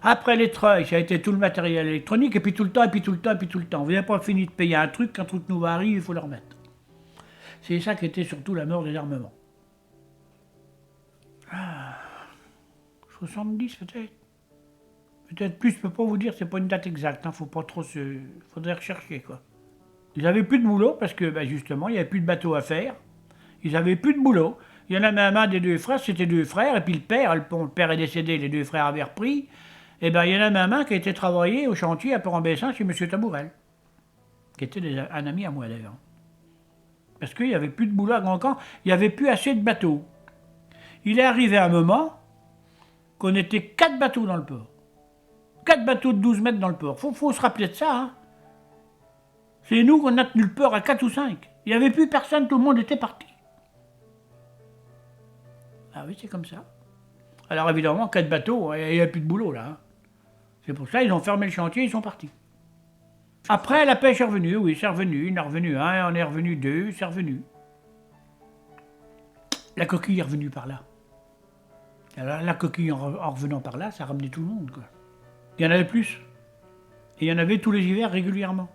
Après les treuils, ça a été tout le matériel électronique. Et puis tout le temps, et puis tout le temps, et puis tout le temps. Vous n'avez pas fini de payer un truc. Quand un truc nouveau arrive, il faut le remettre. C'est ça qui était surtout la mort des armements. 70 peut-être. Peut-être plus, je ne peux pas vous dire, c'est pas une date exacte. Faut pas trop se. Faudrait rechercher, quoi. Ils n'avaient plus de boulot parce que, justement, il n'y avait plus de bateaux à faire. Ils n'avaient plus de boulot. Il y en a même un des deux frères, c'était deux frères, et puis le père est décédé, les deux frères avaient repris. Et il y en a même un qui a été travailler au chantier à Port-en-Bessin chez M. Tabourel, qui était un ami à moi d'ailleurs. Parce qu'il n'y avait plus de boulot à Grand-Camp, il n'y avait plus assez de bateaux. Il est arrivé un moment qu'on était 4 bateaux dans le port. 4 bateaux de 12 mètres dans le port. Faut se rappeler de ça. Hein. C'est nous qu'on a tenu le port à 4 ou 5. Il n'y avait plus personne, tout le monde était parti. Ah oui, c'est comme ça. Alors évidemment, 4 bateaux, il n'y a plus de boulot là. Hein. C'est pour ça ils ont fermé le chantier, ils sont partis. Après, la pêche est revenue, oui, c'est revenu. Il en est revenu un, on est revenu deux, c'est revenu. La coquille est revenue par là. Alors la coquille en revenant par là, ça ramenait tout le monde, quoi. Il y en avait plus. Et il y en avait tous les hivers régulièrement.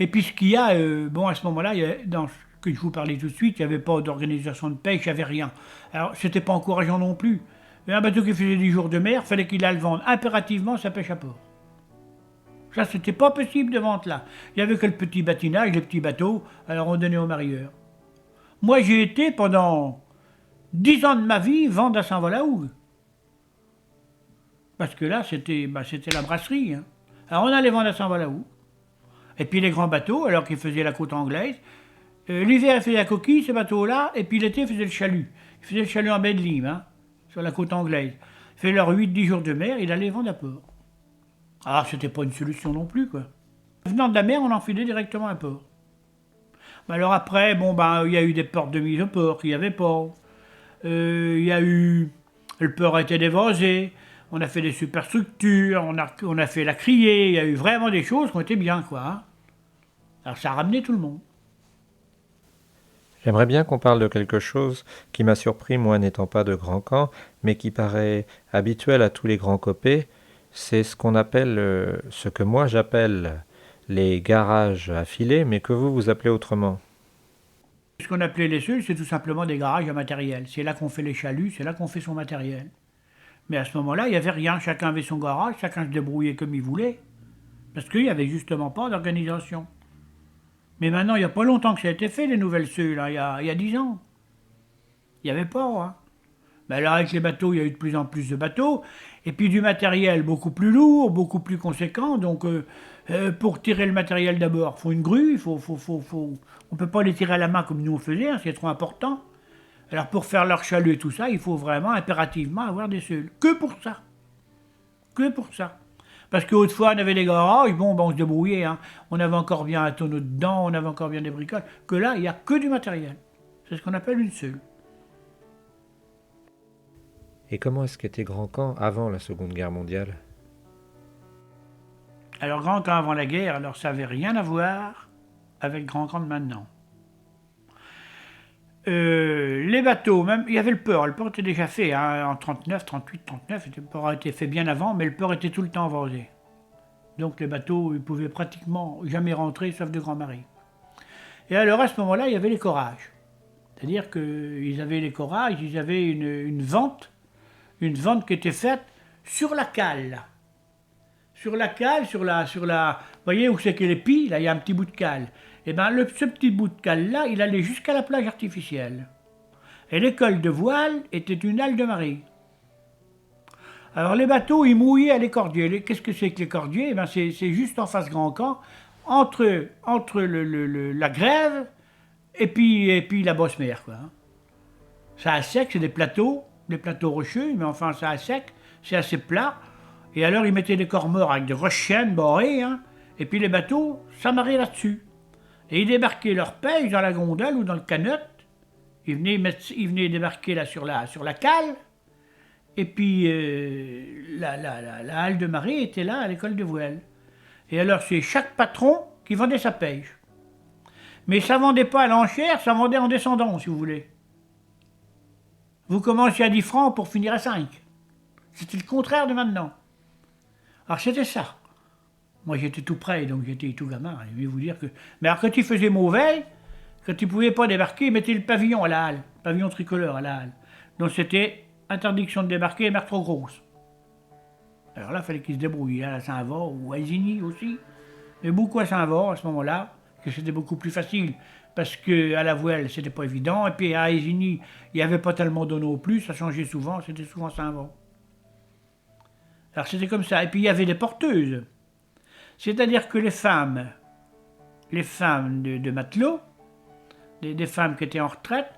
Et puis ce qu'il y a, à ce moment-là, dans ce que je vous parlais tout de suite, il n'y avait pas d'organisation de pêche, il n'y avait rien. Alors c'était pas encourageant non plus. Mais un bateau qui faisait 10 jours de mer, il fallait qu'il aille vendre impérativement sa pêche à port. Ça, c'était pas possible de vendre là. Il n'y avait que le petit bâtinage, les petits bateaux, alors on donnait aux marieurs. Moi, j'ai été pendant 10 ans de ma vie vendre à Saint-Valahougue. Parce que là, c'était la brasserie. Hein. Alors on allait vendre à Saint-Valahougue. Et puis les grands bateaux, alors qu'ils faisaient la côte anglaise, l'hiver, ils faisaient la coquille, ces bateaux-là, et puis l'été, ils faisaient le chalut. Ils faisaient le chalut en baie de Lime, hein, sur la côte anglaise. Ils faisaient leurs 8-10 jours de mer, ils allaient vendre à port. Ah, c'était pas une solution non plus, quoi. Venant de la mer, on enfilait directement à port. Mais alors après, il y a eu des portes de mise au port qu'il n'y avait pas. Il y a eu... Le port a été dévasé. On a fait des superstructures, on a fait la criée, il y a eu vraiment des choses qui ont été bien, quoi. Hein. Alors ça a ramené tout le monde. J'aimerais bien qu'on parle de quelque chose qui m'a surpris, moi n'étant pas de grand camp, mais qui paraît habituel à tous les grands copés. C'est ce qu'on appelle, ce que moi j'appelle les garages affilés, mais que vous appelez autrement. Ce qu'on appelait les seuls, c'est tout simplement des garages à matériel. C'est là qu'on fait les chaluts, c'est là qu'on fait son matériel. Mais à ce moment-là, il n'y avait rien, chacun avait son garage, chacun se débrouillait comme il voulait. Parce qu'il n'y avait justement pas d'organisation. Mais maintenant, il n'y a pas longtemps que ça a été fait, les nouvelles seules, hein, il y a 10 ans. Il n'y avait pas. Hein. Mais alors avec les bateaux, il y a eu de plus en plus de bateaux, et puis du matériel beaucoup plus lourd, beaucoup plus conséquent. Donc pour tirer le matériel d'abord, il faut une grue, on ne peut pas les tirer à la main comme nous on faisait, hein, c'est trop important. Alors pour faire leur chalut et tout ça, il faut vraiment impérativement avoir des seuls. Que pour ça. Que pour ça. Parce qu'autrefois, on avait des garages, bon, ben, on se débrouillait, hein. On avait encore bien un tonneau dedans, on avait encore bien des bricoles. Que là, il n'y a que du matériel. C'est ce qu'on appelle une seule. Et comment est-ce qu'était Grand Camp avant la Seconde Guerre mondiale? Alors, Grand Camp avant la guerre, alors ça n'avait rien à voir avec Grand Camp de maintenant. Les bateaux, même, il y avait le port était déjà fait, hein, en 39, 38, 39, le port a été fait bien avant, mais le port était tout le temps vasé. Donc les bateaux, ils pouvaient pratiquement jamais rentrer, sauf de grands marées. Et alors à ce moment-là, il y avait les corages. C'est-à-dire qu'ils avaient les corages, ils avaient une vente qui était faite sur la cale. Sur la cale, vous voyez où c'est que les pies, là, il y a un petit bout de cale. Et bien, ce petit bout de cale-là, il allait jusqu'à la plage artificielle. Et l'école de voile était une halle de marée. Alors les bateaux, ils mouillaient à l'écordier. Qu'est-ce que c'est que l'écordier? Ben, c'est juste en face Grand Camp, entre la grève et puis la bosse mer, quoi. Ça à sec, c'est des plateaux rocheux, mais enfin ça à sec, c'est assez plat. Et alors ils mettaient des corps morts avec des grosses chaînes barrées, hein, et puis les bateaux s'amarraient là-dessus. Et ils débarquaient leur pêche dans la gondole ou dans le canot. Ils venaient débarquer là sur la cale. Et puis la halle de marée était là à l'école de voile. Et alors c'est chaque patron qui vendait sa pêche. Mais ça vendait pas à l'enchère, ça vendait en descendant, si vous voulez. Vous commenciez à 10 francs pour finir à 5. C'était le contraire de maintenant. Alors c'était ça. Moi j'étais tout près, donc j'étais tout gamin. Je vais vous dire que. Mais alors quand il faisait mauvais, quand il ne pouvait pas débarquer, il mettait le pavillon à la halle, pavillon tricolore à la halle. Donc c'était interdiction de débarquer, mer trop grosse. Alors là, il fallait qu'il se débrouille, à Saint-Var ou à Isigny aussi. Mais beaucoup à Saint-Var à ce moment-là, que c'était beaucoup plus facile. Parce qu'à la voile, c'était pas évident. Et puis à Isigny, il n'y avait pas tellement d'eau non plus, ça changeait souvent, c'était souvent Saint-Var. Alors c'était comme ça. Et puis il y avait des porteuses. C'est-à-dire que les femmes de matelots, des femmes qui étaient en retraite,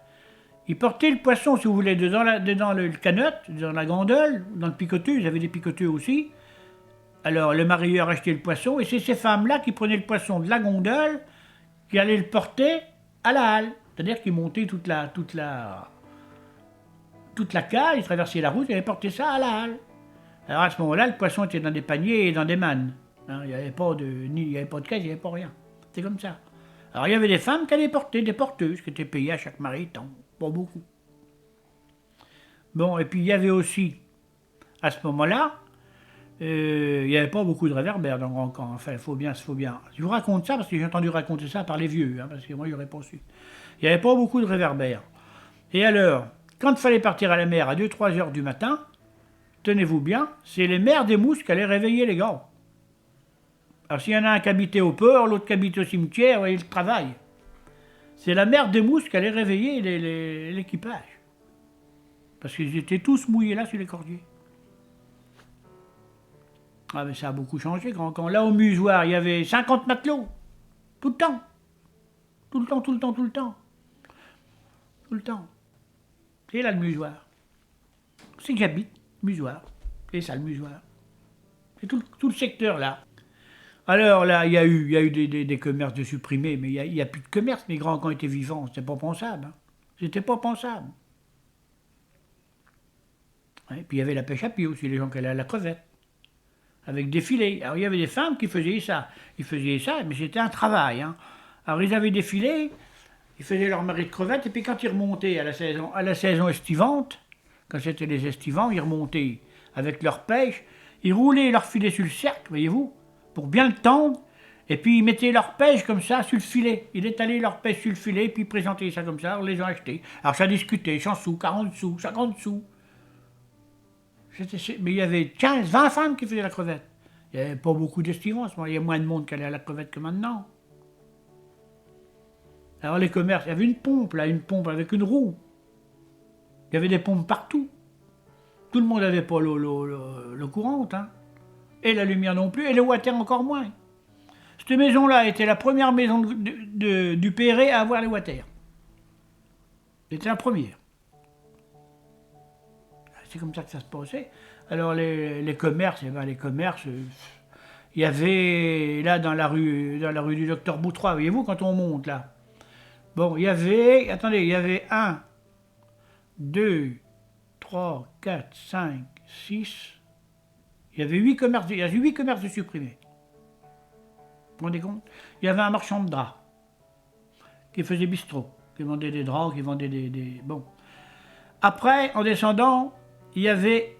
ils portaient le poisson, si vous voulez, dedans le canot, dans la gondole, dans le picoteur, ils avaient des picoteux aussi. Alors le marieur achetait le poisson, et c'est ces femmes-là qui prenaient le poisson de la gondole, qui allaient le porter à la halle. C'est-à-dire qu'ils montaient toute la cale, ils traversaient la route, et allaient porter ça à la halle. Alors à ce moment-là, le poisson était dans des paniers et dans des mannes. Hein, il n'y avait pas de caisse, il n'y avait pas rien. C'était comme ça. Alors il y avait des femmes qui allaient porter, des porteuses, qui étaient payées à chaque marée, tant, pas beaucoup. Bon, et puis il y avait aussi, à ce moment-là, il n'y avait pas beaucoup de réverbères dans Grand Camp. Enfin, il faut bien. Je vous raconte ça parce que j'ai entendu raconter ça par les vieux, hein, parce que moi, je n'aurais pas su. Il n'y avait pas beaucoup de réverbères. Et alors, quand il fallait partir à la mer à 2-3 heures du matin, tenez-vous bien, c'est les mères des mousses qui allaient réveiller les gars. Alors s'il y en a un qui habitait au port, l'autre qui habitait au cimetière, et il travaille. C'est la mère des mousses qui allait réveiller l'équipage. Parce qu'ils étaient tous mouillés là sur les cordiers. Ah mais ça a beaucoup changé, Grand Camp. Là au musoir, il y avait 50 matelots. Tout le temps. Tout le temps, tout le temps, tout le temps. Tout le temps. C'est là le musoir. C'est que j'habite, musoir. C'est ça le musoir. C'est tout le secteur là. Alors là, il y a eu des commerces de supprimés, mais il n'y a plus de commerce. Les Grands Camps étaient vivants, c'était pas pensable. Hein. C'était pas pensable. Ouais, puis il y avait la pêche à pied aussi, les gens qui allaient à la crevette, avec des filets. Alors il y avait des femmes qui faisaient ça. Ils faisaient ça, mais c'était un travail, hein. Alors ils avaient des filets, ils faisaient leur marée de crevettes, et puis quand ils remontaient à la saison estivante, quand c'était les estivants, ils remontaient avec leur pêche, ils roulaient leur filet sur le cercle, voyez-vous, pour bien le tendre, et puis ils mettaient leur pêche comme ça sur le filet. Ils étalaient leur pêche sur le filet, puis ils présentaient ça comme ça, alors les gens achetaient. Alors ça discutait, 100 sous, 40 sous, 50 sous. Mais il y avait 15, 20 femmes qui faisaient la crevette. Il n'y avait pas beaucoup d'estivants à ce moment-là, il y a moins de monde qui allait à la crevette que maintenant. Alors les commerces, il y avait une pompe là, une pompe avec une roue. Il y avait des pompes partout. Tout le monde n'avait pas l'eau courante, hein. Et la lumière non plus, et le water encore moins. Cette maison-là était la première maison du Perret à avoir les water. C'était la première. C'est comme ça que ça se passait. Alors les commerces, eh ben, il y avait là dans la rue du Docteur Boutrois, voyez-vous, quand on monte là. Bon, il y avait, attendez, il y avait 1, 2, 3, 4, 5, 6. Il y avait 8 commerces, il y a 8 commerces de supprimés. Vous vous rendez compte? Il y avait un marchand de draps qui faisait bistrot, qui vendait des draps, qui vendait des... Bon. Après, en descendant, il y avait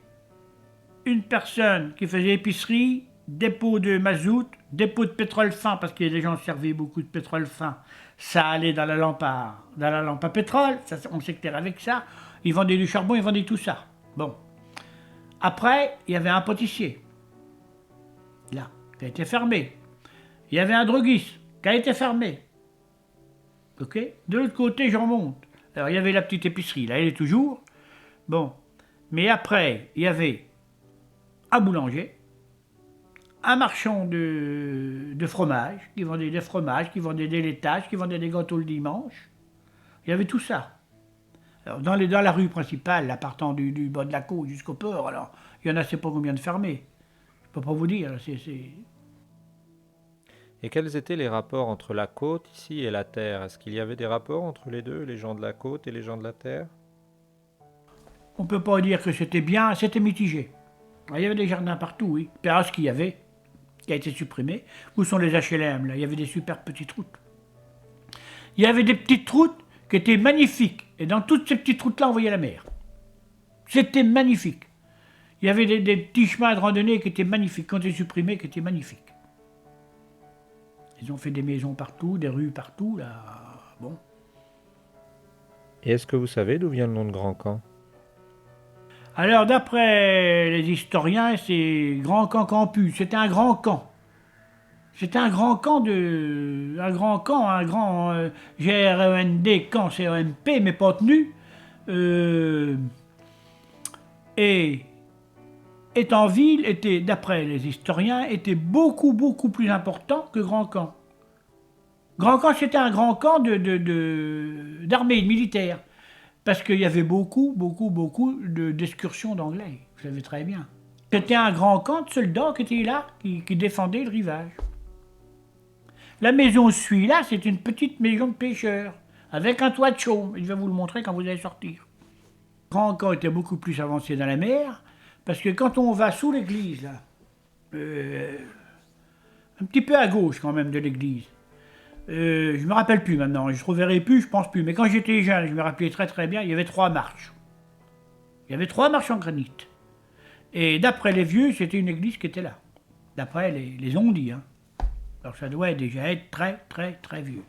une personne qui faisait épicerie, dépôt de mazout, dépôt de pétrole fin, parce que les gens servaient beaucoup de pétrole fin. Ça allait dans la lampe à pétrole, ça, on s'éclairait avec ça. Ils vendaient du charbon, ils vendaient tout ça. Bon. Après, il y avait un pâtissier, là, qui a été fermé. Il y avait un droguiste, qui a été fermé. Ok? De l'autre côté, j'en monte. Alors, il y avait la petite épicerie, là, elle est toujours. Bon. Mais après, il y avait un boulanger, un marchand de fromage, qui vendait des fromages, qui vendait des laitages, qui vendait des gâteaux le dimanche. Il y avait tout ça. Alors, dans la rue principale, là, partant du bas de la côte jusqu'au port, alors, il y en a, je ne sais pas combien de fermés. Je ne peux pas vous dire. Et quels étaient les rapports entre la côte ici et la terre? Est-ce qu'il y avait des rapports entre les deux, les gens de la côte et les gens de la terre? On ne peut pas dire que c'était bien, c'était mitigé. Il y avait des jardins partout, oui. Puis alors, ce qu'il y avait, qui a été supprimé, où sont les HLM, là? Il y avait des super petites routes. Il y avait des petites routes qui étaient magnifiques. Et dans toutes ces petites routes-là, on voyait la mer. C'était magnifique. Il y avait des petits chemins de randonnée qui étaient magnifiques, qui ont été supprimés, qui étaient magnifiques. Ils ont fait des maisons partout, des rues partout, là. Bon. Et est-ce que vous savez d'où vient le nom de Grand Camp? Alors, d'après les historiens, c'est Grand Camp Campus. C'était un grand camp. C'était un grand camp un grand GREND, camp CEMP, mais pas tenu. Et Étansville était, d'après les historiens, était beaucoup, beaucoup plus important que Grand Camp. Grand Camp, c'était un grand camp d'armée militaire. Parce qu'il y avait beaucoup d'excursions d'anglais. Vous savez très bien. C'était un grand camp de soldats qui étaient là, qui défendaient le rivage. La maison suit là, c'est une petite maison de pêcheurs, avec un toit de chaume. Je vais vous le montrer quand vous allez sortir. Grand camp était beaucoup plus avancé dans la mer, parce que quand on va sous l'église, là, un petit peu à gauche quand même de l'église, je me rappelle plus maintenant, je ne reverrai plus, je pense plus. Mais quand j'étais jeune, je me rappelais très très bien, il y avait 3 marches. Il y avait 3 marches en granit. Et d'après les vieux, c'était une église qui était là. D'après les on-dit. Hein. Alors ça doit déjà être très très très vieux.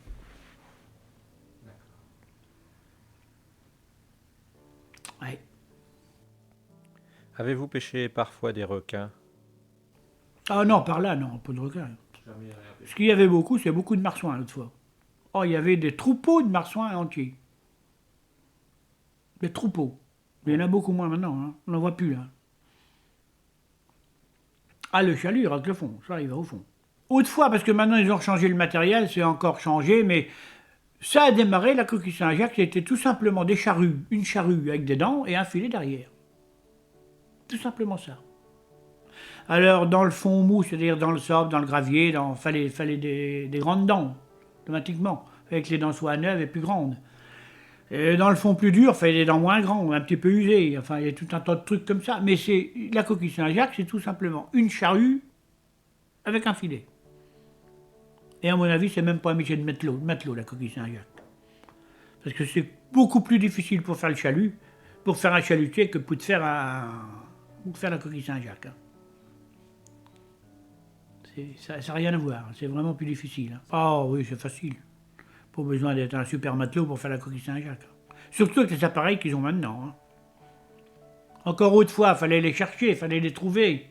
Ouais. Avez-vous pêché parfois des requins? Ah non, par là, non, pas de requins. Ce qu'il y avait beaucoup, c'est beaucoup de marsouins l'autre fois. Oh, il y avait des troupeaux de marsouins entiers. Des troupeaux. Mais il y en a beaucoup moins maintenant, hein. On n'en voit plus là. Ah, le chalut, il rate le fond, ça, il va au fond. Autrefois, parce que maintenant ils ont changé le matériel, c'est encore changé, mais ça a démarré, la coquille Saint-Jacques, c'était tout simplement des charrues, une charrue avec des dents et un filet derrière. Tout simplement ça. Alors, dans le fond mou, c'est-à-dire dans le sable, dans le gravier, fallait des grandes dents, automatiquement. Fallait que les dents soient neuves et plus grandes. Et dans le fond plus dur, il y a des dents moins grands, un petit peu usées. Enfin, il y a tout un tas de trucs comme ça. Mais c'est la coquille Saint-Jacques, c'est tout simplement une charrue avec un filet. Et à mon avis, c'est même pas un métier de matelot, la coquille Saint-Jacques. Parce que c'est beaucoup plus difficile pour faire le chalut, pour faire un chalutier, que pour faire la coquille Saint-Jacques. Hein. Ça n'a rien à voir, c'est vraiment plus difficile. Hein. Ah oui, c'est facile. Pas besoin d'être un super matelot pour faire la coquille Saint-Jacques. Hein. Surtout avec les appareils qu'ils ont maintenant. Hein. Encore autrefois, il fallait les chercher, il fallait les trouver.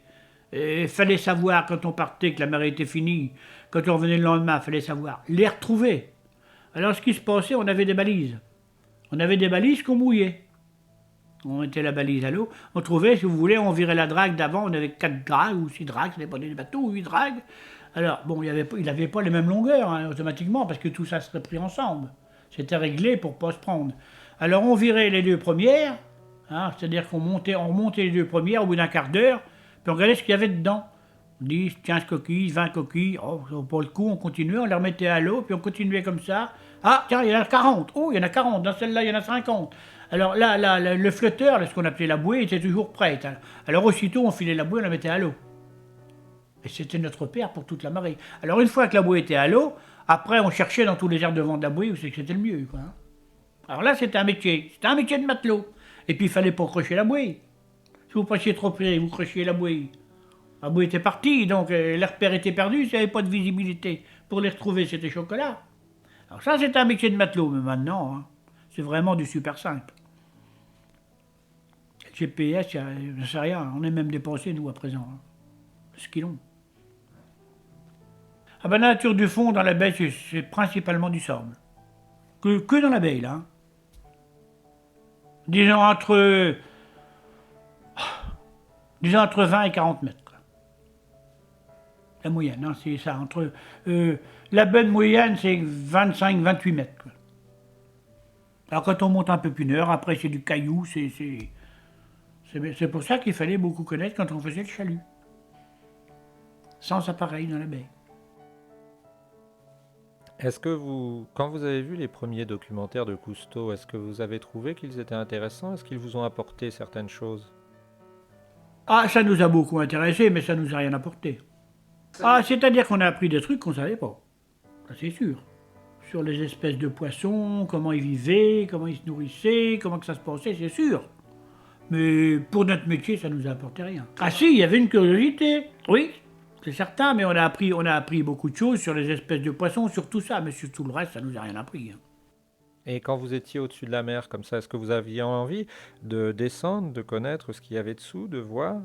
Il fallait savoir quand on partait que la marée était finie. Quand on revenait le lendemain, il fallait savoir les retrouver. Alors ce qui se passait, on avait des balises. On avait des balises qu'on mouillait. On mettait la balise à l'eau. On trouvait, si vous voulez, on virait la drague d'avant. On avait 4 dragues ou 6 dragues, ça dépendait des bateaux, ou 8 dragues. Alors, bon, il n'avait pas les mêmes longueurs, hein, automatiquement, parce que tout ça serait pris ensemble. C'était réglé pour ne pas se prendre. Alors, on virait les 2 premières, hein, c'est-à-dire qu'on remontait les 2 premières au bout d'un quart d'heure, puis on regardait ce qu'il y avait dedans. 10, 15 coquilles, 20 coquilles. Oh, pour le coup, on continuait, on les remettait à l'eau, puis on continuait comme ça. Ah, tiens, il y en a 40. Oh, il y en a 40. Dans celle-là, il y en a 50. Alors là, le flotteur, ce qu'on appelait la bouée, était toujours prête. Alors aussitôt, on filait la bouée, on la mettait à l'eau. Et c'était notre père pour toute la marée. Alors une fois que la bouée était à l'eau, après, on cherchait dans tous les airs de vent de la bouée où c'est que c'était le mieux. Quoi. Alors là, c'était un métier de matelot. Et puis, il fallait pas crocher la bouée. Si vous passiez trop près, vous crochiez la bouée. La bouée était partie, donc les repères étaient perdus, il n'y avait pas de visibilité. Pour les retrouver, c'était chocolat. Alors ça, c'était un métier de matelot, mais maintenant, hein, c'est vraiment du super simple. Le GPS, je ne sais rien, on est même dépassé, nous, à présent. Hein. Ce qu'ils ont. Ah ben, la nature du fond, dans la baie, c'est principalement du sable. Que dans la baie, là. Hein. Disons entre 20 et 40 mètres. La moyenne, hein, c'est ça. La bonne moyenne, c'est 25-28 mètres. Quoi. Alors quand on monte un peu plus nord, après c'est du caillou, c'est pour ça qu'il fallait beaucoup connaître quand on faisait le chalut. Sans appareil dans la baie. Est-ce que quand vous avez vu les premiers documentaires de Cousteau, est-ce que vous avez trouvé qu'ils étaient intéressants? Est-ce qu'ils vous ont apporté certaines choses? Ah, ça nous a beaucoup intéressés, mais ça nous a rien apporté. Ah, c'est-à-dire qu'on a appris des trucs qu'on ne savait pas. Ça, c'est sûr. Sur les espèces de poissons, comment ils vivaient, comment ils se nourrissaient, comment que ça se passait, c'est sûr. Mais pour notre métier, ça nous a apporté rien. Ah si, il y avait une curiosité. Oui, c'est certain, mais on a appris beaucoup de choses sur les espèces de poissons, sur tout ça, mais sur tout le reste, ça nous a rien appris. Hein. Et quand vous étiez au-dessus de la mer comme ça, est-ce que vous aviez envie de descendre, de connaître ce qu'il y avait dessous, de voir?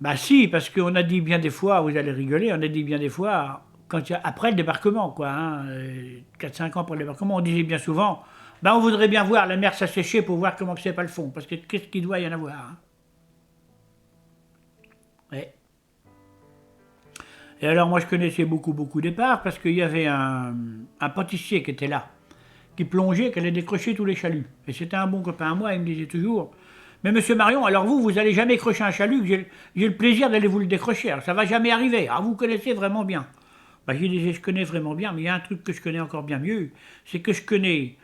Bah si, parce qu'on a dit bien des fois, vous allez rigoler, on a dit bien des fois, après le débarquement, quoi, hein, 4-5 ans après le débarquement, on disait bien souvent, bah on voudrait bien voir la mer s'assécher pour voir comment c'est pas le fond, parce que qu'est-ce qu'il doit y en avoir. Hein. Ouais. Et alors moi je connaissais beaucoup d'éparts, parce qu'il y avait un pâtissier qui était là, qui plongeait, qui allait décrocher tous les chaluts. Et c'était un bon copain à moi, il me disait toujours, mais monsieur Marion, alors vous allez jamais crocher un chalut, j'ai le plaisir d'aller vous le décrocher. Alors ça va jamais arriver. Alors vous connaissez vraiment bien. Bah, je disais, je connais vraiment bien, mais il y a un truc que je connais encore bien mieux, c'est que je connais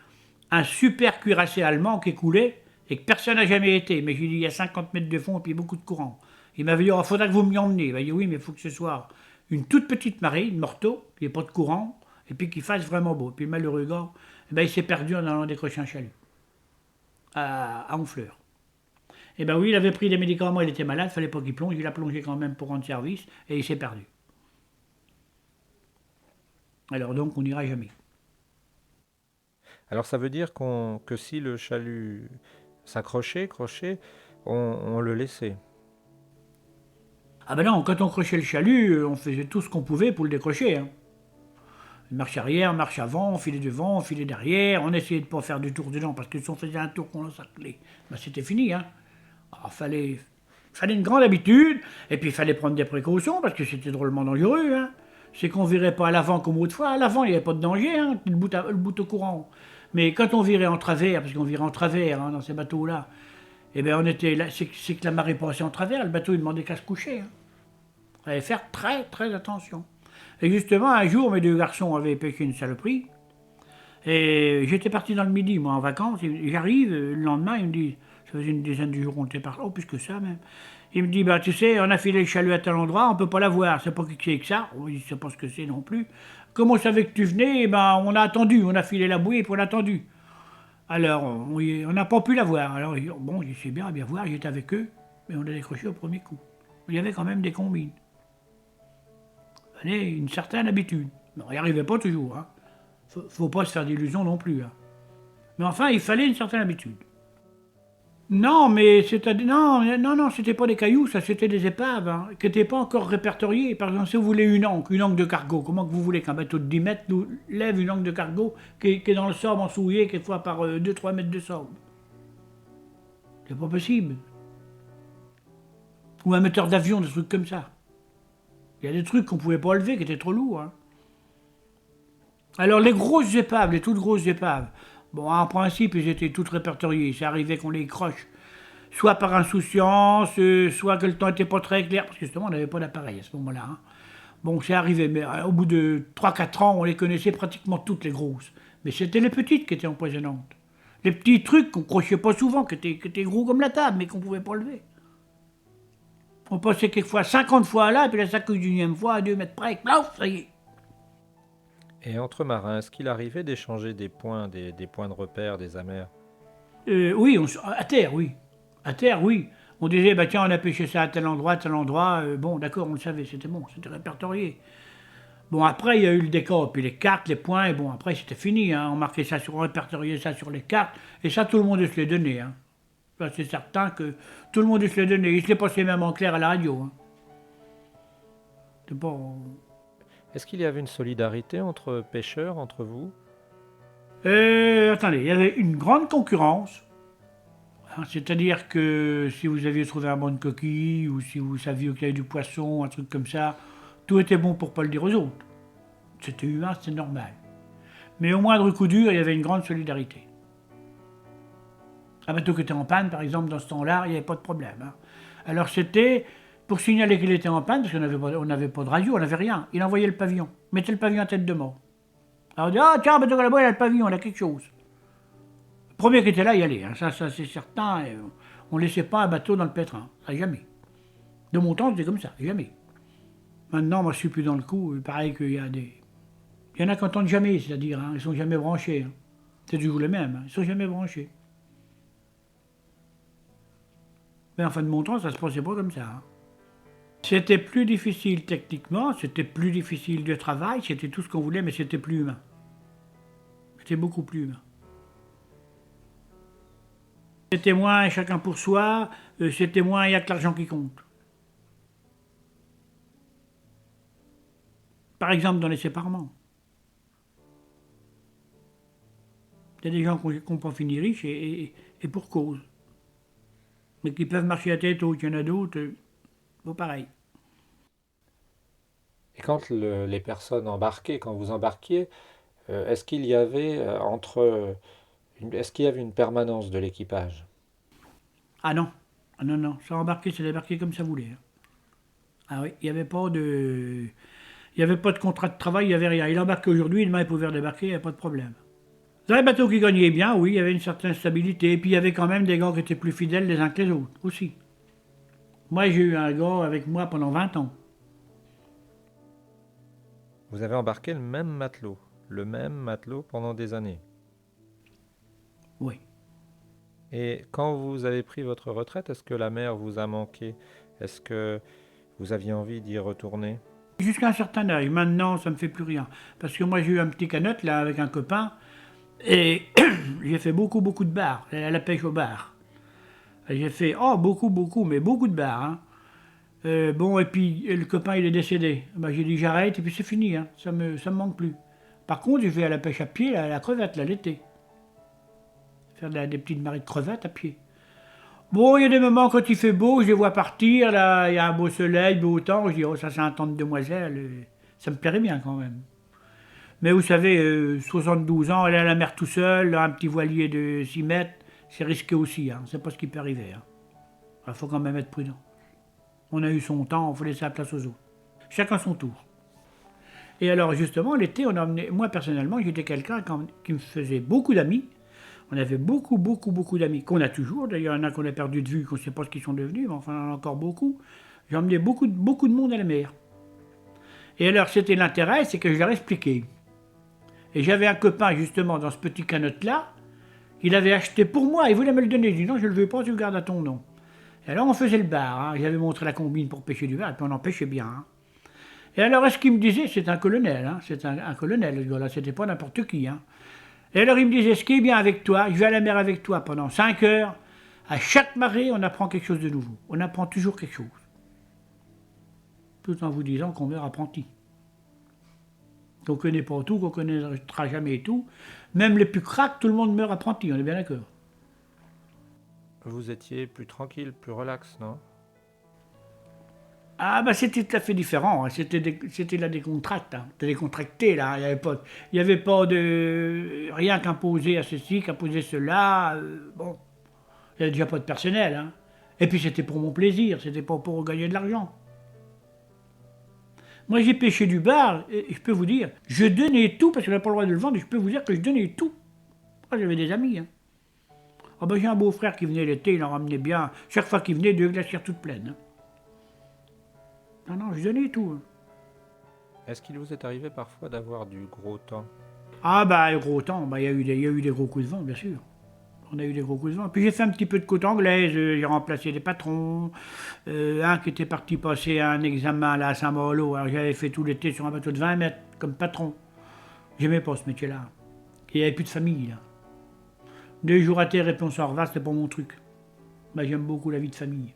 un super cuirassé allemand qui coulait et que personne n'a jamais été. Mais j'ai dit, il y a 50 mètres de fond et puis beaucoup de courant. Il m'avait dit, il faudra que vous m'y emmeniez. Il m'a dit, oui, mais il faut que ce soit une toute petite marée, une morteau, qu'il n'y ait pas de courant, et puis qu'il fasse vraiment beau. Et puis le malheureux gars, eh ben, il s'est perdu en allant décrocher un chalut à Honfleur. Eh bien oui, il avait pris des médicaments, il était malade, il fallait pas qu'il plonge, il a plongé quand même pour rendre service, et il s'est perdu. Alors donc, on n'ira jamais. Alors ça veut dire que si le chalut s'accrochait, crochait, on le laissait. Ah ben non, quand on crochait le chalut, on faisait tout ce qu'on pouvait pour le décrocher. Hein. Marche arrière, marche avant, on filait devant, on filait derrière, on essayait de ne pas faire du tour dedans, parce que si on faisait un tour qu'on l'encerclait, ben c'était fini. Hein. Alors, fallait une grande habitude, et puis il fallait prendre des précautions, parce que c'était drôlement dangereux. Hein. C'est qu'on virait pas à l'avant comme autrefois. À l'avant, il n'y avait pas de danger, hein, le bout au courant. Mais quand on virait en travers, parce qu'on virait en travers hein, dans ces bateaux-là, eh bien on était là, c'est que la marée passait en travers, le bateau il demandait qu'à se coucher. Hein. Il fallait faire très très attention. Et justement, un jour, mes 2 garçons avaient pêché une saloperie, Et j'étais parti dans le midi, moi, en vacances. Et j'arrive, le lendemain, il me dit, ça faisait une dizaine de jours qu'on était parti, oh, plus que ça même. Il me dit, bah, tu sais, on a filé le chalut à tel endroit, on peut pas la voir, c'est pas qui c'est que ça. Oh, je sais pas ce que c'est non plus. Comme on savait que tu venais, eh ben, on a attendu, on a filé la bouée et puis on a attendu. Alors, on n'a pas pu la voir. Alors, bon, je sais bien voir, j'étais avec eux, mais on a décroché au premier coup. Il y avait quand même des combines. Fallait une certaine habitude. Mais on n'y arrivait pas toujours, hein. Faut pas se faire d'illusions non plus, hein. Mais enfin, il fallait une certaine habitude. Non, mais non, c'était pas des cailloux, ça, c'était des épaves, hein, qui n'étaient pas encore répertoriées. Par exemple, si vous voulez une ancre de cargo, comment que vous voulez qu'un bateau de 10 mètres nous lève une ancre de cargo qui est dans le sable ensouillé, quelquefois par 2-3 mètres de sable? C'est pas possible. Ou un moteur d'avion, des trucs comme ça. Il y a des trucs qu'on pouvait pas lever, qui étaient trop lourds, hein. Alors les grosses épaves, les toutes grosses épaves, bon, en principe, ils étaient toutes répertoriées. C'est arrivé qu'on les croche, soit par insouciance, soit que le temps n'était pas très clair, parce que justement, on n'avait pas d'appareil à ce moment-là, hein. Bon, c'est arrivé, mais au bout de 3-4 ans, on les connaissait pratiquement toutes les grosses. Mais c'était les petites qui étaient empoisonnantes. Les petits trucs qu'on crochait pas souvent, qui étaient gros comme la table, mais qu'on pouvait pas lever. On passait quelquefois 50 fois là, et puis la 51e fois, à 2 mètres près, plouf, ça y est. Et entre marins, est-ce qu'il arrivait d'échanger des points, des points de repère, des amers? Oui, à terre, oui. À terre, oui. On disait, bah tiens, on a pêché ça à tel endroit. Bon, d'accord, on le savait, c'était bon, c'était répertorié. Bon, après, il y a eu le décor, puis les cartes, les points, et bon, après, c'était fini, hein. On répertoriait ça sur les cartes, et ça, tout le monde se les donnait, hein. Ça, c'est certain que tout le monde se les donnait. Il se les passait même en clair à la radio, hein. C'est pas... Est-ce qu'il y avait une solidarité entre pêcheurs, entre vous? Attendez, il y avait une grande concurrence. Hein, c'est-à-dire que si vous aviez trouvé un bon coquille, ou si vous saviez qu'il y avait du poisson, un truc comme ça, tout était bon pour pas le dire aux autres. C'était humain, c'était normal. Mais au moindre coup dur, il y avait une grande solidarité. Un bateau qui était en panne, par exemple, dans ce temps-là, il n'y avait pas de problème, hein. Alors c'était pour signaler qu'il était en panne, parce qu'on n'avait pas de radio, on n'avait rien. Il envoyait le pavillon, mettait le pavillon à tête de mort. Alors on dit, ah tiens, bateau là-bas, il a le pavillon, il a quelque chose. Le premier qui était là, y allait, hein. Ça c'est certain. Et on ne laissait pas un bateau dans le pétrin, ça jamais. De mon temps, c'était comme ça, jamais. Maintenant, moi, je suis plus dans le coup. Pareil qu'il y a des... Il y en a qui n'entendent jamais, c'est-à-dire, hein, ils sont jamais branchés, hein. C'est toujours les mêmes, hein, ils sont jamais branchés. Mais en fin de mon temps, ça se passait pas comme ça, hein. C'était plus difficile techniquement, c'était plus difficile de travail, c'était tout ce qu'on voulait, mais c'était plus humain. C'était beaucoup plus humain. C'était moins chacun pour soi, c'était moins il n'y a que l'argent qui compte. Par exemple, dans les séparements. Il y a des gens qui n'ont pas fini riches et pour cause. Mais qui peuvent marcher à tête haute, il y en a d'autres, pas pareil. Et quand les personnes embarquaient, quand vous embarquiez, est-ce qu'il y avait est-ce qu'il y avait une permanence de l'équipage? Ah non, ah non, non, ça embarquer, c'est débarquer comme ça voulait, hein. Ah oui, il n'y avait pas de... Il n'y avait pas de contrat de travail, il n'y avait rien. Il embarquait aujourd'hui, demain il pouvait redébarquer, il n'y a pas de problème. Dans les bateaux qui gagnaient bien, oui, il y avait une certaine stabilité. Et puis il y avait quand même des gars qui étaient plus fidèles les uns que les autres, aussi. Moi, j'ai eu un gars avec moi pendant 20 ans. Vous avez embarqué le même matelot pendant des années. Oui. Et quand vous avez pris votre retraite, est-ce que la mer vous a manqué? Est-ce que vous aviez envie d'y retourner? Jusqu'à un certain âge. Maintenant, ça me fait plus rien. Parce que moi, j'ai eu un petit canot, là, avec un copain. Et j'ai fait beaucoup, beaucoup de bars. À la pêche au bar. Et j'ai fait, oh, beaucoup, mais beaucoup de bars, hein. Bon, et puis le copain, il est décédé. Ben, j'ai dit, j'arrête, et puis c'est fini, hein. Ça me manque plus. Par contre, je vais à la pêche à pied, là, à la crevette, là, l'été. Faire des petites marées de crevettes à pied. Bon, il y a des moments quand il fait beau, je les vois partir, là, il y a un beau soleil, beau temps, je dis, oh, ça c'est un temps de demoiselle, ça me plairait bien quand même. Mais vous savez, 72 ans, aller à la mer tout seul, un petit voilier de 6 mètres, c'est risqué aussi, hein. C'est pas ce qui peut arriver, hein. Il faut quand même être prudent. On a eu son temps, il faut laisser la place aux autres. Chacun son tour. Et alors justement, l'été, on emmenait, moi personnellement, j'étais quelqu'un qui me faisait beaucoup d'amis. On avait beaucoup, beaucoup, beaucoup d'amis, qu'on a toujours. D'ailleurs, il y en a qu'on a perdu de vue, qu'on ne sait pas ce qu'ils sont devenus, mais enfin, on en a encore beaucoup. J'ai emmené beaucoup, beaucoup de monde à la mer. Et alors, c'était l'intérêt, c'est que je leur expliquais. Et j'avais un copain, justement, dans ce petit canot-là, il avait acheté pour moi, il voulait me le donner. Je dis non, je ne le veux pas, tu le gardes à ton nom. Et alors, on faisait le bar. Hein. J'avais montré la combine pour pêcher du bar, et puis on en pêchait bien. Hein. Et alors, ce qu'il me disait, c'est un colonel. Hein. C'est un colonel, ce gars-là, c'était pas n'importe qui. Hein. Et alors, il me disait, ce qui est bien avec toi, je vais à la mer avec toi pendant 5 heures. À chaque marée, on apprend quelque chose de nouveau. On apprend toujours quelque chose. Tout en vous disant qu'on meurt apprenti. Qu'on ne connaît pas tout, qu'on ne connaîtra jamais tout. Même les plus cracks, tout le monde meurt apprenti, on est bien d'accord. Vous étiez plus tranquille, plus relax, non? Ah bah c'était tout à fait différent, hein. C'était la décontracte, hein. C'était décontracté là, il y avait pas de rien qu'imposer à ceci, qu'imposer cela, bon, il n'y avait déjà pas de personnel, hein. Et puis c'était pour mon plaisir, c'était pas pour gagner de l'argent. Moi j'ai pêché du bar, et je peux vous dire, je donnais tout, parce qu'on n'a pas le droit de le vendre, et je peux vous dire que je donnais tout. Moi j'avais des amis, hein. Ah bah j'ai un beau-frère qui venait l'été, il en ramenait bien, chaque fois qu'il venait, 2 glacières toutes pleines. Hein. Non, non, je donnais tout. Hein. Est-ce qu'il vous est arrivé parfois d'avoir du gros temps? Ah bah gros temps, bah, il y a eu des gros coups de vent, bien sûr. On a eu des gros coups de vent. Puis j'ai fait un petit peu de côte anglaise, j'ai remplacé des patrons. Un qui était parti passer un examen là, à Saint-Malo, alors j'avais fait tout l'été sur un bateau de 20 mètres comme patron. J'aimais pas ce métier-là. Il n'y avait plus de famille là. 2 jours à terre et puis on s'en revient, c'était pas mon truc. Bah, j'aime beaucoup la vie de famille.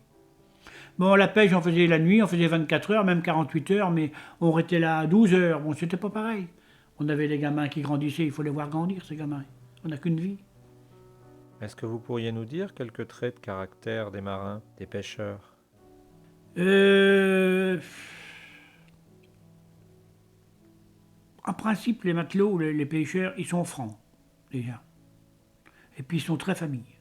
Bon, la pêche, on faisait la nuit, on faisait 24 heures, même 48 heures, mais on restait là 12 heures. Bon, c'était pas pareil. On avait des gamins qui grandissaient, il faut les voir grandir, ces gamins. On n'a qu'une vie. Est-ce que vous pourriez nous dire quelques traits de caractère des marins, des pêcheurs? Euh... En principe, les matelots, les pêcheurs, ils sont francs, déjà. Et puis ils sont très famille.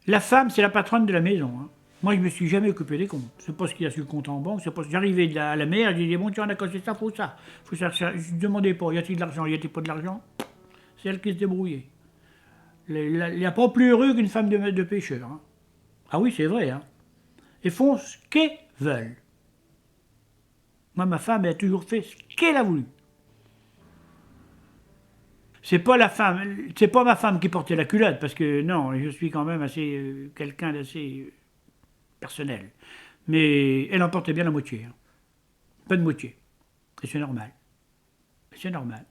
La femme, c'est la patronne de la maison. Hein. Moi, je me suis jamais occupé des comptes. C'est pas ce qu'il y a sur le compte en banque. C'est pas... J'arrivais à la mer, je disais, bon, tu en as cassé ça, faut ça. Faut ça. Je ne demandais pas, y a-t-il de l'argent, y a-t-il pas de l'argent? C'est elle qui se débrouillait. Il n'y a pas plus heureux qu'une femme de pêcheur. Hein. Ah oui, c'est vrai. Hein. Ils font ce qu'elles veulent. Moi, ma femme, elle a toujours fait ce qu'elle a voulu. C'est pas ma femme qui portait la culotte, parce que non, je suis quand même assez quelqu'un d'assez personnel. Mais elle en portait bien la moitié. Hein. Pas de moitié. Et c'est normal. C'est normal.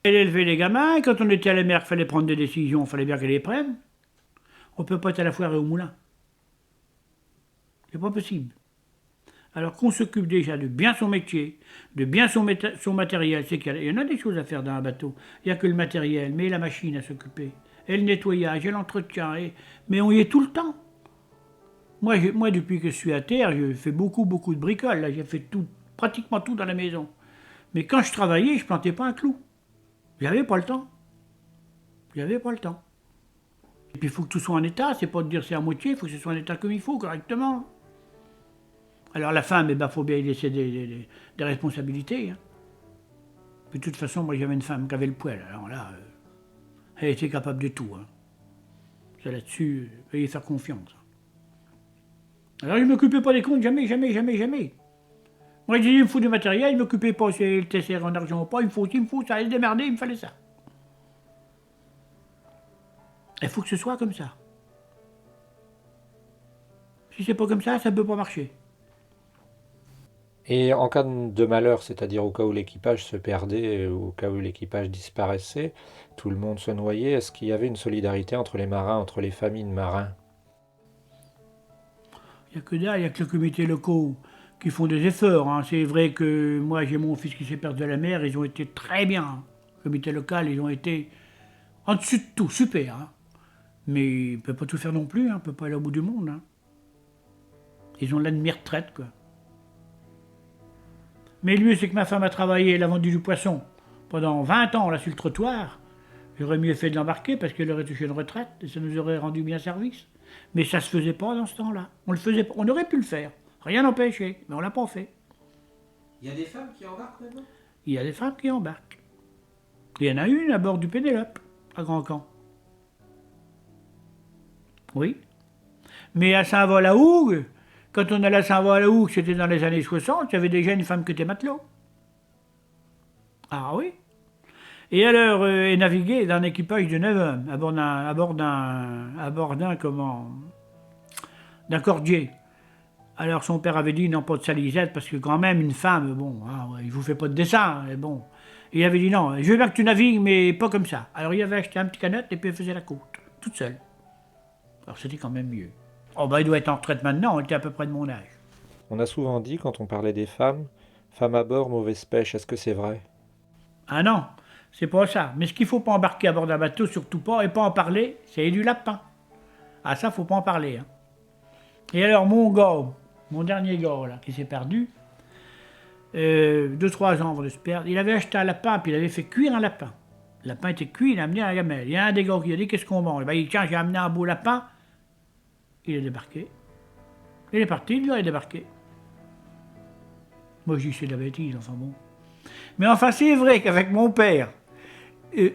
Elle élevait les gamins, et quand on était à la mer, il fallait prendre des décisions, il fallait bien qu'elle les prenne. On peut pas être à la foire et au moulin. C'est pas possible. Alors qu'on s'occupe déjà de bien son métier, de bien son matériel, c'est qu'il y en a des choses à faire dans un bateau. Il n'y a que le matériel, mais la machine à s'occuper, et le nettoyage, et l'entretien, mais on y est tout le temps. Moi, depuis que je suis à terre, je fais beaucoup, beaucoup de bricoles. Là, j'ai fait tout, pratiquement tout dans la maison. Mais quand je travaillais, je plantais pas un clou. J'avais pas le temps. J'avais pas le temps. Et puis il faut que tout soit en état, c'est pas de dire c'est à moitié, il faut que ce soit en état comme il faut, correctement. Alors la femme, il faut bien y laisser des responsabilités. Hein. Puis de toute façon, moi j'avais une femme qui avait le poil, alors là, elle était capable de tout. Hein. Ça là-dessus, veuillez faire confiance. Alors je ne m'occupais pas des comptes, jamais, jamais, jamais, jamais. Moi je disais, il me faut du matériel, il ne m'occupait pas si le TCR en argent ou pas, il me faut ci, il me faut ça, il se démerdait, il me fallait ça. Il faut que ce soit comme ça. Si c'est pas comme ça ne peut pas marcher. Et en cas de malheur, c'est-à-dire au cas où l'équipage se perdait, au cas où l'équipage disparaissait, tout le monde se noyait, est-ce qu'il y avait une solidarité entre les marins, entre les familles de marins? Il n'y a que dalle, il n'y a que les comités locaux qui font des efforts. Hein. C'est vrai que moi j'ai mon fils qui s'est perdu à la mer, ils ont été très bien. Le comité local, ils ont été en dessus de tout, super. Hein. Mais ils ne peuvent pas tout faire non plus, hein. On ne peut pas aller au bout du monde. Hein. Ils ont la demi-retraite, quoi. Mais le mieux, c'est que ma femme a travaillé, elle a vendu du poisson pendant 20 ans là sur le trottoir. J'aurais mieux fait de l'embarquer parce qu'elle aurait touché une retraite et ça nous aurait rendu bien service. Mais ça se faisait pas dans ce temps-là. On le faisait pas. On aurait pu le faire. Rien n'empêchait, mais on l'a pas fait. Il y a des femmes qui embarquent maintenant? Il y a des femmes qui embarquent. Il y en a une à bord du Pénélope, à Grand-Camp. Oui. Mais à Saint-Vol-à-Hougue, quand on allait à Saint-Vol-à-Hougue, c'était dans les années 60, il y avait déjà une femme qui était matelot. Ah oui. Et alors, elle naviguait d'un équipage de 9 hommes, d'un cordier. Alors son père avait dit non, pas de salisette, parce que quand même une femme, bon, hein, il vous fait pas de dessin, mais bon. Et il avait dit non, je veux bien que tu navigues, mais pas comme ça. Alors il avait acheté un petit canot et puis elle faisait la côte, toute seule. Alors c'était quand même mieux. Oh bah il doit être en retraite maintenant, il était à peu près de mon âge. On a souvent dit, quand on parlait des femmes à bord, mauvaise pêche, est-ce que c'est vrai? Ah non, c'est pas ça. Mais ce qu'il faut pas embarquer à bord d'un bateau, surtout pas, et pas en parler, c'est du lapin. Ah ça, faut pas en parler. Hein. Et alors mon dernier gars là, qui s'est perdu, 2-3 ans avant de se perdre, il avait acheté un lapin, puis il avait fait cuire un lapin. Le lapin était cuit, il a amené à la gamelle. Il y a un des gars qui a dit qu'est-ce qu'on mange? Ben, il dit tiens, j'ai amené un beau lapin. Il est débarqué. Il est parti, il a débarqué. Moi je dis c'est de la bêtise, enfin bon. Mais enfin c'est vrai qu'avec mon père,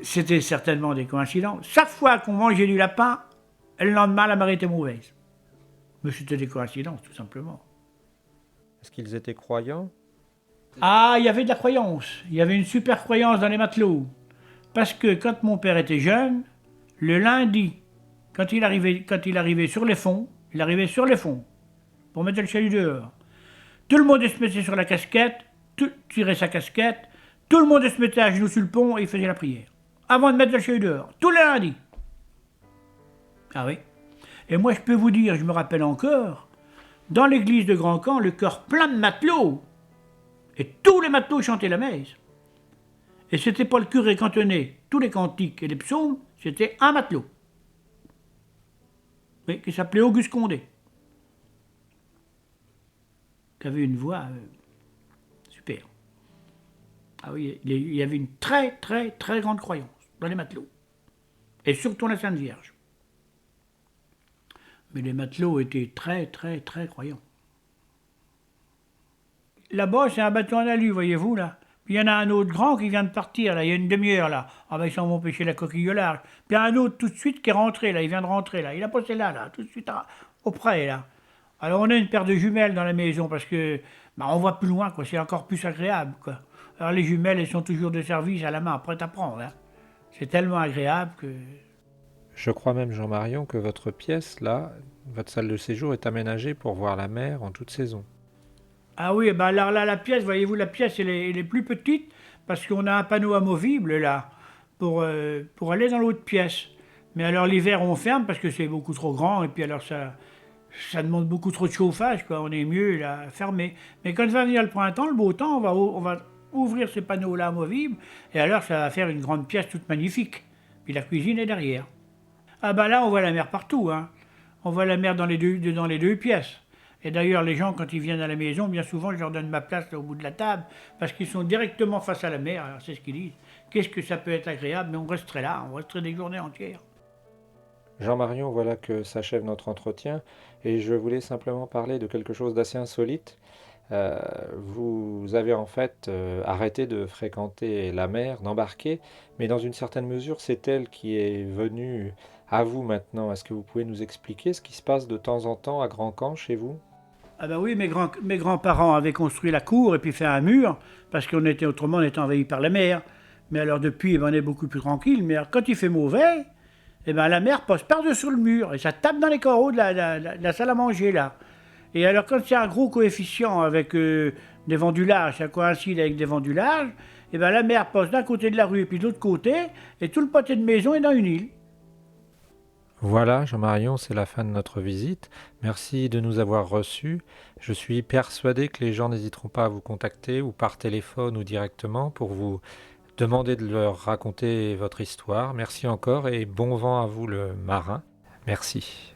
c'était certainement des coïncidences. Chaque fois qu'on mangeait du lapin, le lendemain la mer était mauvaise. Mais c'était des coïncidences tout simplement. Est-ce qu'ils étaient croyants? Ah, il y avait de la croyance. Il y avait une super croyance dans les matelots. Parce que quand mon père était jeune, le lundi, quand il arrivait sur les fonds, il arrivait sur les fonds pour mettre le chalut dehors. Tout le monde se mettait sur la casquette, tirait sa casquette, tout le monde se mettait à genoux sur le pont et il faisait la prière. Avant de mettre le chalut dehors, tous les lundis. Ah oui. Et moi je peux vous dire, je me rappelle encore, dans l'église de Grand-Camp, le chœur plein de matelots. Et tous les matelots chantaient la messe. Et c'était pas le curé cantonné, tous les cantiques et les psaumes, c'était un matelot. Oui, qui s'appelait Auguste Condé. Qui avait une voix super. Ah oui, il y avait une très très très grande croyance dans les matelots. Et surtout la Sainte Vierge. Mais les matelots étaient très très très croyants. Là-bas, c'est un bateau en alu, voyez-vous, là. Puis il y en a un autre grand qui vient de partir, là, il y a une demi-heure, là. Ah ben, ils s'en vont pêcher la coquille au large. Puis il y a un autre tout de suite qui est rentré, là, il vient de rentrer, là. Il a passé là, tout de suite, auprès, là. Alors on a une paire de jumelles dans la maison, parce que, bah, on voit plus loin, quoi, c'est encore plus agréable, quoi. Alors les jumelles, elles sont toujours de service à la main, prêtes à prendre, hein. C'est tellement agréable que... Je crois même, Jean-Marion, que votre pièce, là, votre salle de séjour est aménagée pour voir la mer en toute saison. Ah oui, ben alors là, la pièce, voyez-vous, la pièce, elle est plus petite parce qu'on a un panneau amovible là pour aller dans l'autre pièce. Mais alors l'hiver, on ferme parce que c'est beaucoup trop grand et puis alors ça demande beaucoup trop de chauffage, quoi. On est mieux là, fermé. Mais quand va venir le printemps, le beau temps, on va ouvrir ces panneaux-là amovibles et alors ça va faire une grande pièce toute magnifique. Puis la cuisine est derrière. Ah ben là, on voit la mer partout, hein. On voit la mer dans les deux pièces. Et d'ailleurs, les gens, quand ils viennent à la maison, bien souvent, je leur donne ma place là, au bout de la table, parce qu'ils sont directement face à la mer. Alors, c'est ce qu'ils disent. Qu'est-ce que ça peut être agréable, mais on resterait là, on resterait des journées entières. Jean-Marion, voilà que s'achève notre entretien, et je voulais simplement parler de quelque chose d'assez insolite. Vous avez en fait arrêté de fréquenter la mer, d'embarquer, mais dans une certaine mesure, c'est elle qui est venue à vous maintenant. Est-ce que vous pouvez nous expliquer ce qui se passe de temps en temps à Grand-Camp chez vous? Ah ben oui, mes grands-parents avaient construit la cour et puis fait un mur, parce qu'on était autrement, on était envahis par la mer. Mais alors depuis, eh ben, on est beaucoup plus tranquille. Mais alors, quand il fait mauvais, eh ben, la mer passe par-dessus le mur et ça tape dans les carreaux de la salle à manger là. Et alors quand il y a un gros coefficient avec des vents du large, ça coïncide avec des vents du large, et ben la mer passe d'un côté de la rue et puis de l'autre côté, et tout le pâté de maison est dans une île. Voilà, Jean-Marion, c'est la fin de notre visite. Merci de nous avoir reçus. Je suis persuadé que les gens n'hésiteront pas à vous contacter ou par téléphone ou directement pour vous demander de leur raconter votre histoire. Merci encore et bon vent à vous le marin. Merci.